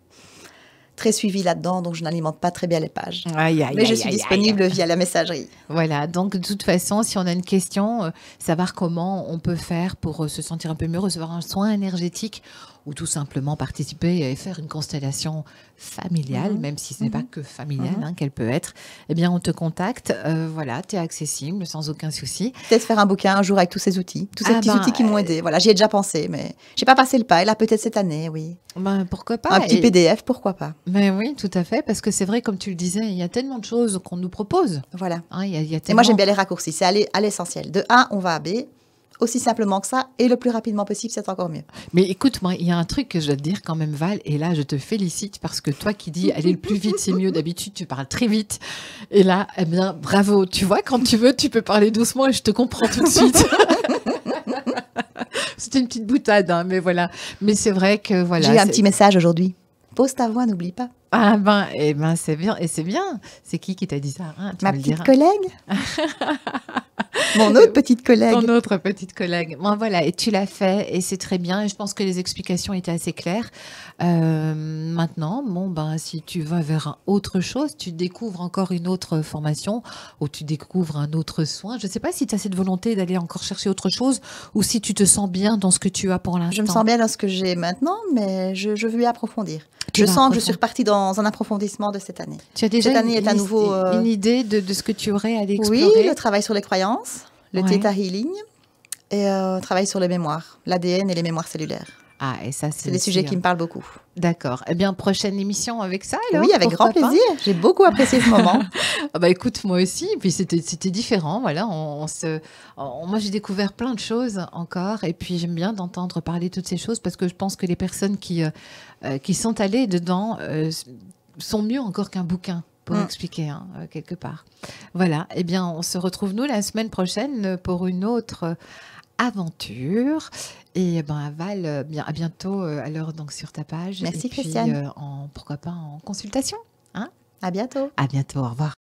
très suivie là-dedans, donc je n'alimente pas très bien les pages. Mais je suis disponible via la messagerie. Voilà, donc de toute façon, si on a une question, savoir comment on peut faire pour se sentir un peu mieux, recevoir un soin énergétique ou tout simplement participer et faire une constellation familiale, même si ce n'est pas que familiale qu'elle peut être, eh bien on te contacte, tu es accessible sans aucun souci. Peut-être faire un bouquin un jour avec tous ces outils, tous ces petits outils qui m'ont aidé. Voilà, j'y ai déjà pensé, mais j'ai pas passé le pas. Et là, peut-être cette année, oui. Pourquoi pas. Un petit PDF, pourquoi pas. Mais oui, tout à fait, parce que c'est vrai, comme tu le disais, il y a tellement de choses qu'on nous propose. Voilà. Y a tellement... Et moi, j'aime bien les raccourcis. C'est aller à l'essentiel. De A, on va à B. Aussi simplement que ça, et le plus rapidement possible, c'est encore mieux. Mais écoute, moi, il y a un truc que je dois te dire quand même, Val, et là, je te félicite, parce que toi qui dis aller le plus vite, c'est mieux, d'habitude, tu parles très vite, et là, eh bien, bravo, tu vois, quand tu veux, tu peux parler doucement, et je te comprends tout de suite. C'était une petite boutade, mais voilà. Mais c'est vrai que, voilà. J'ai eu un petit message aujourd'hui. Pose ta voix, n'oublie pas. Ah c'est bien, et c'est bien. C'est qui t'a dit ça, hein, Ma petite collègue. Mon autre petite collègue. Ton autre petite collègue. Bon, voilà, et tu l'as fait, et c'est très bien. Et je pense que les explications étaient assez claires. Maintenant, si tu vas vers autre chose, tu découvres encore une autre formation, ou tu découvres un autre soin. Je ne sais pas si tu as cette volonté d'aller encore chercher autre chose, ou si tu te sens bien dans ce que tu as pour l'instant. Je me sens bien dans ce que j'ai maintenant, mais je veux y approfondir. Je sens que je suis repartie dans un approfondissement de cette année. Tu as déjà cette année est à nouveau une idée de ce que tu aurais à aller explorer? Oui, le travail sur les croyances, le Theta Healing et travail sur les mémoires, l'ADN et les mémoires cellulaires. Ah, et ça, c'est des sujets qui me parlent beaucoup. D'accord. Eh bien, prochaine émission avec ça, alors? Oui, avec grand plaisir. J'ai beaucoup apprécié ce moment. Écoute, moi aussi. Puis c'était différent. Voilà, moi, j'ai découvert plein de choses encore. Et puis, j'aime bien d'entendre parler de toutes ces choses parce que je pense que les personnes qui sont allées dedans sont mieux encore qu'un bouquin pour expliquer quelque part. Voilà, eh bien, on se retrouve nous la semaine prochaine pour une autre aventure. Et Val, à bientôt alors donc sur ta page. Merci et puis, Christiane. pourquoi pas en consultation. À bientôt. À bientôt, au revoir.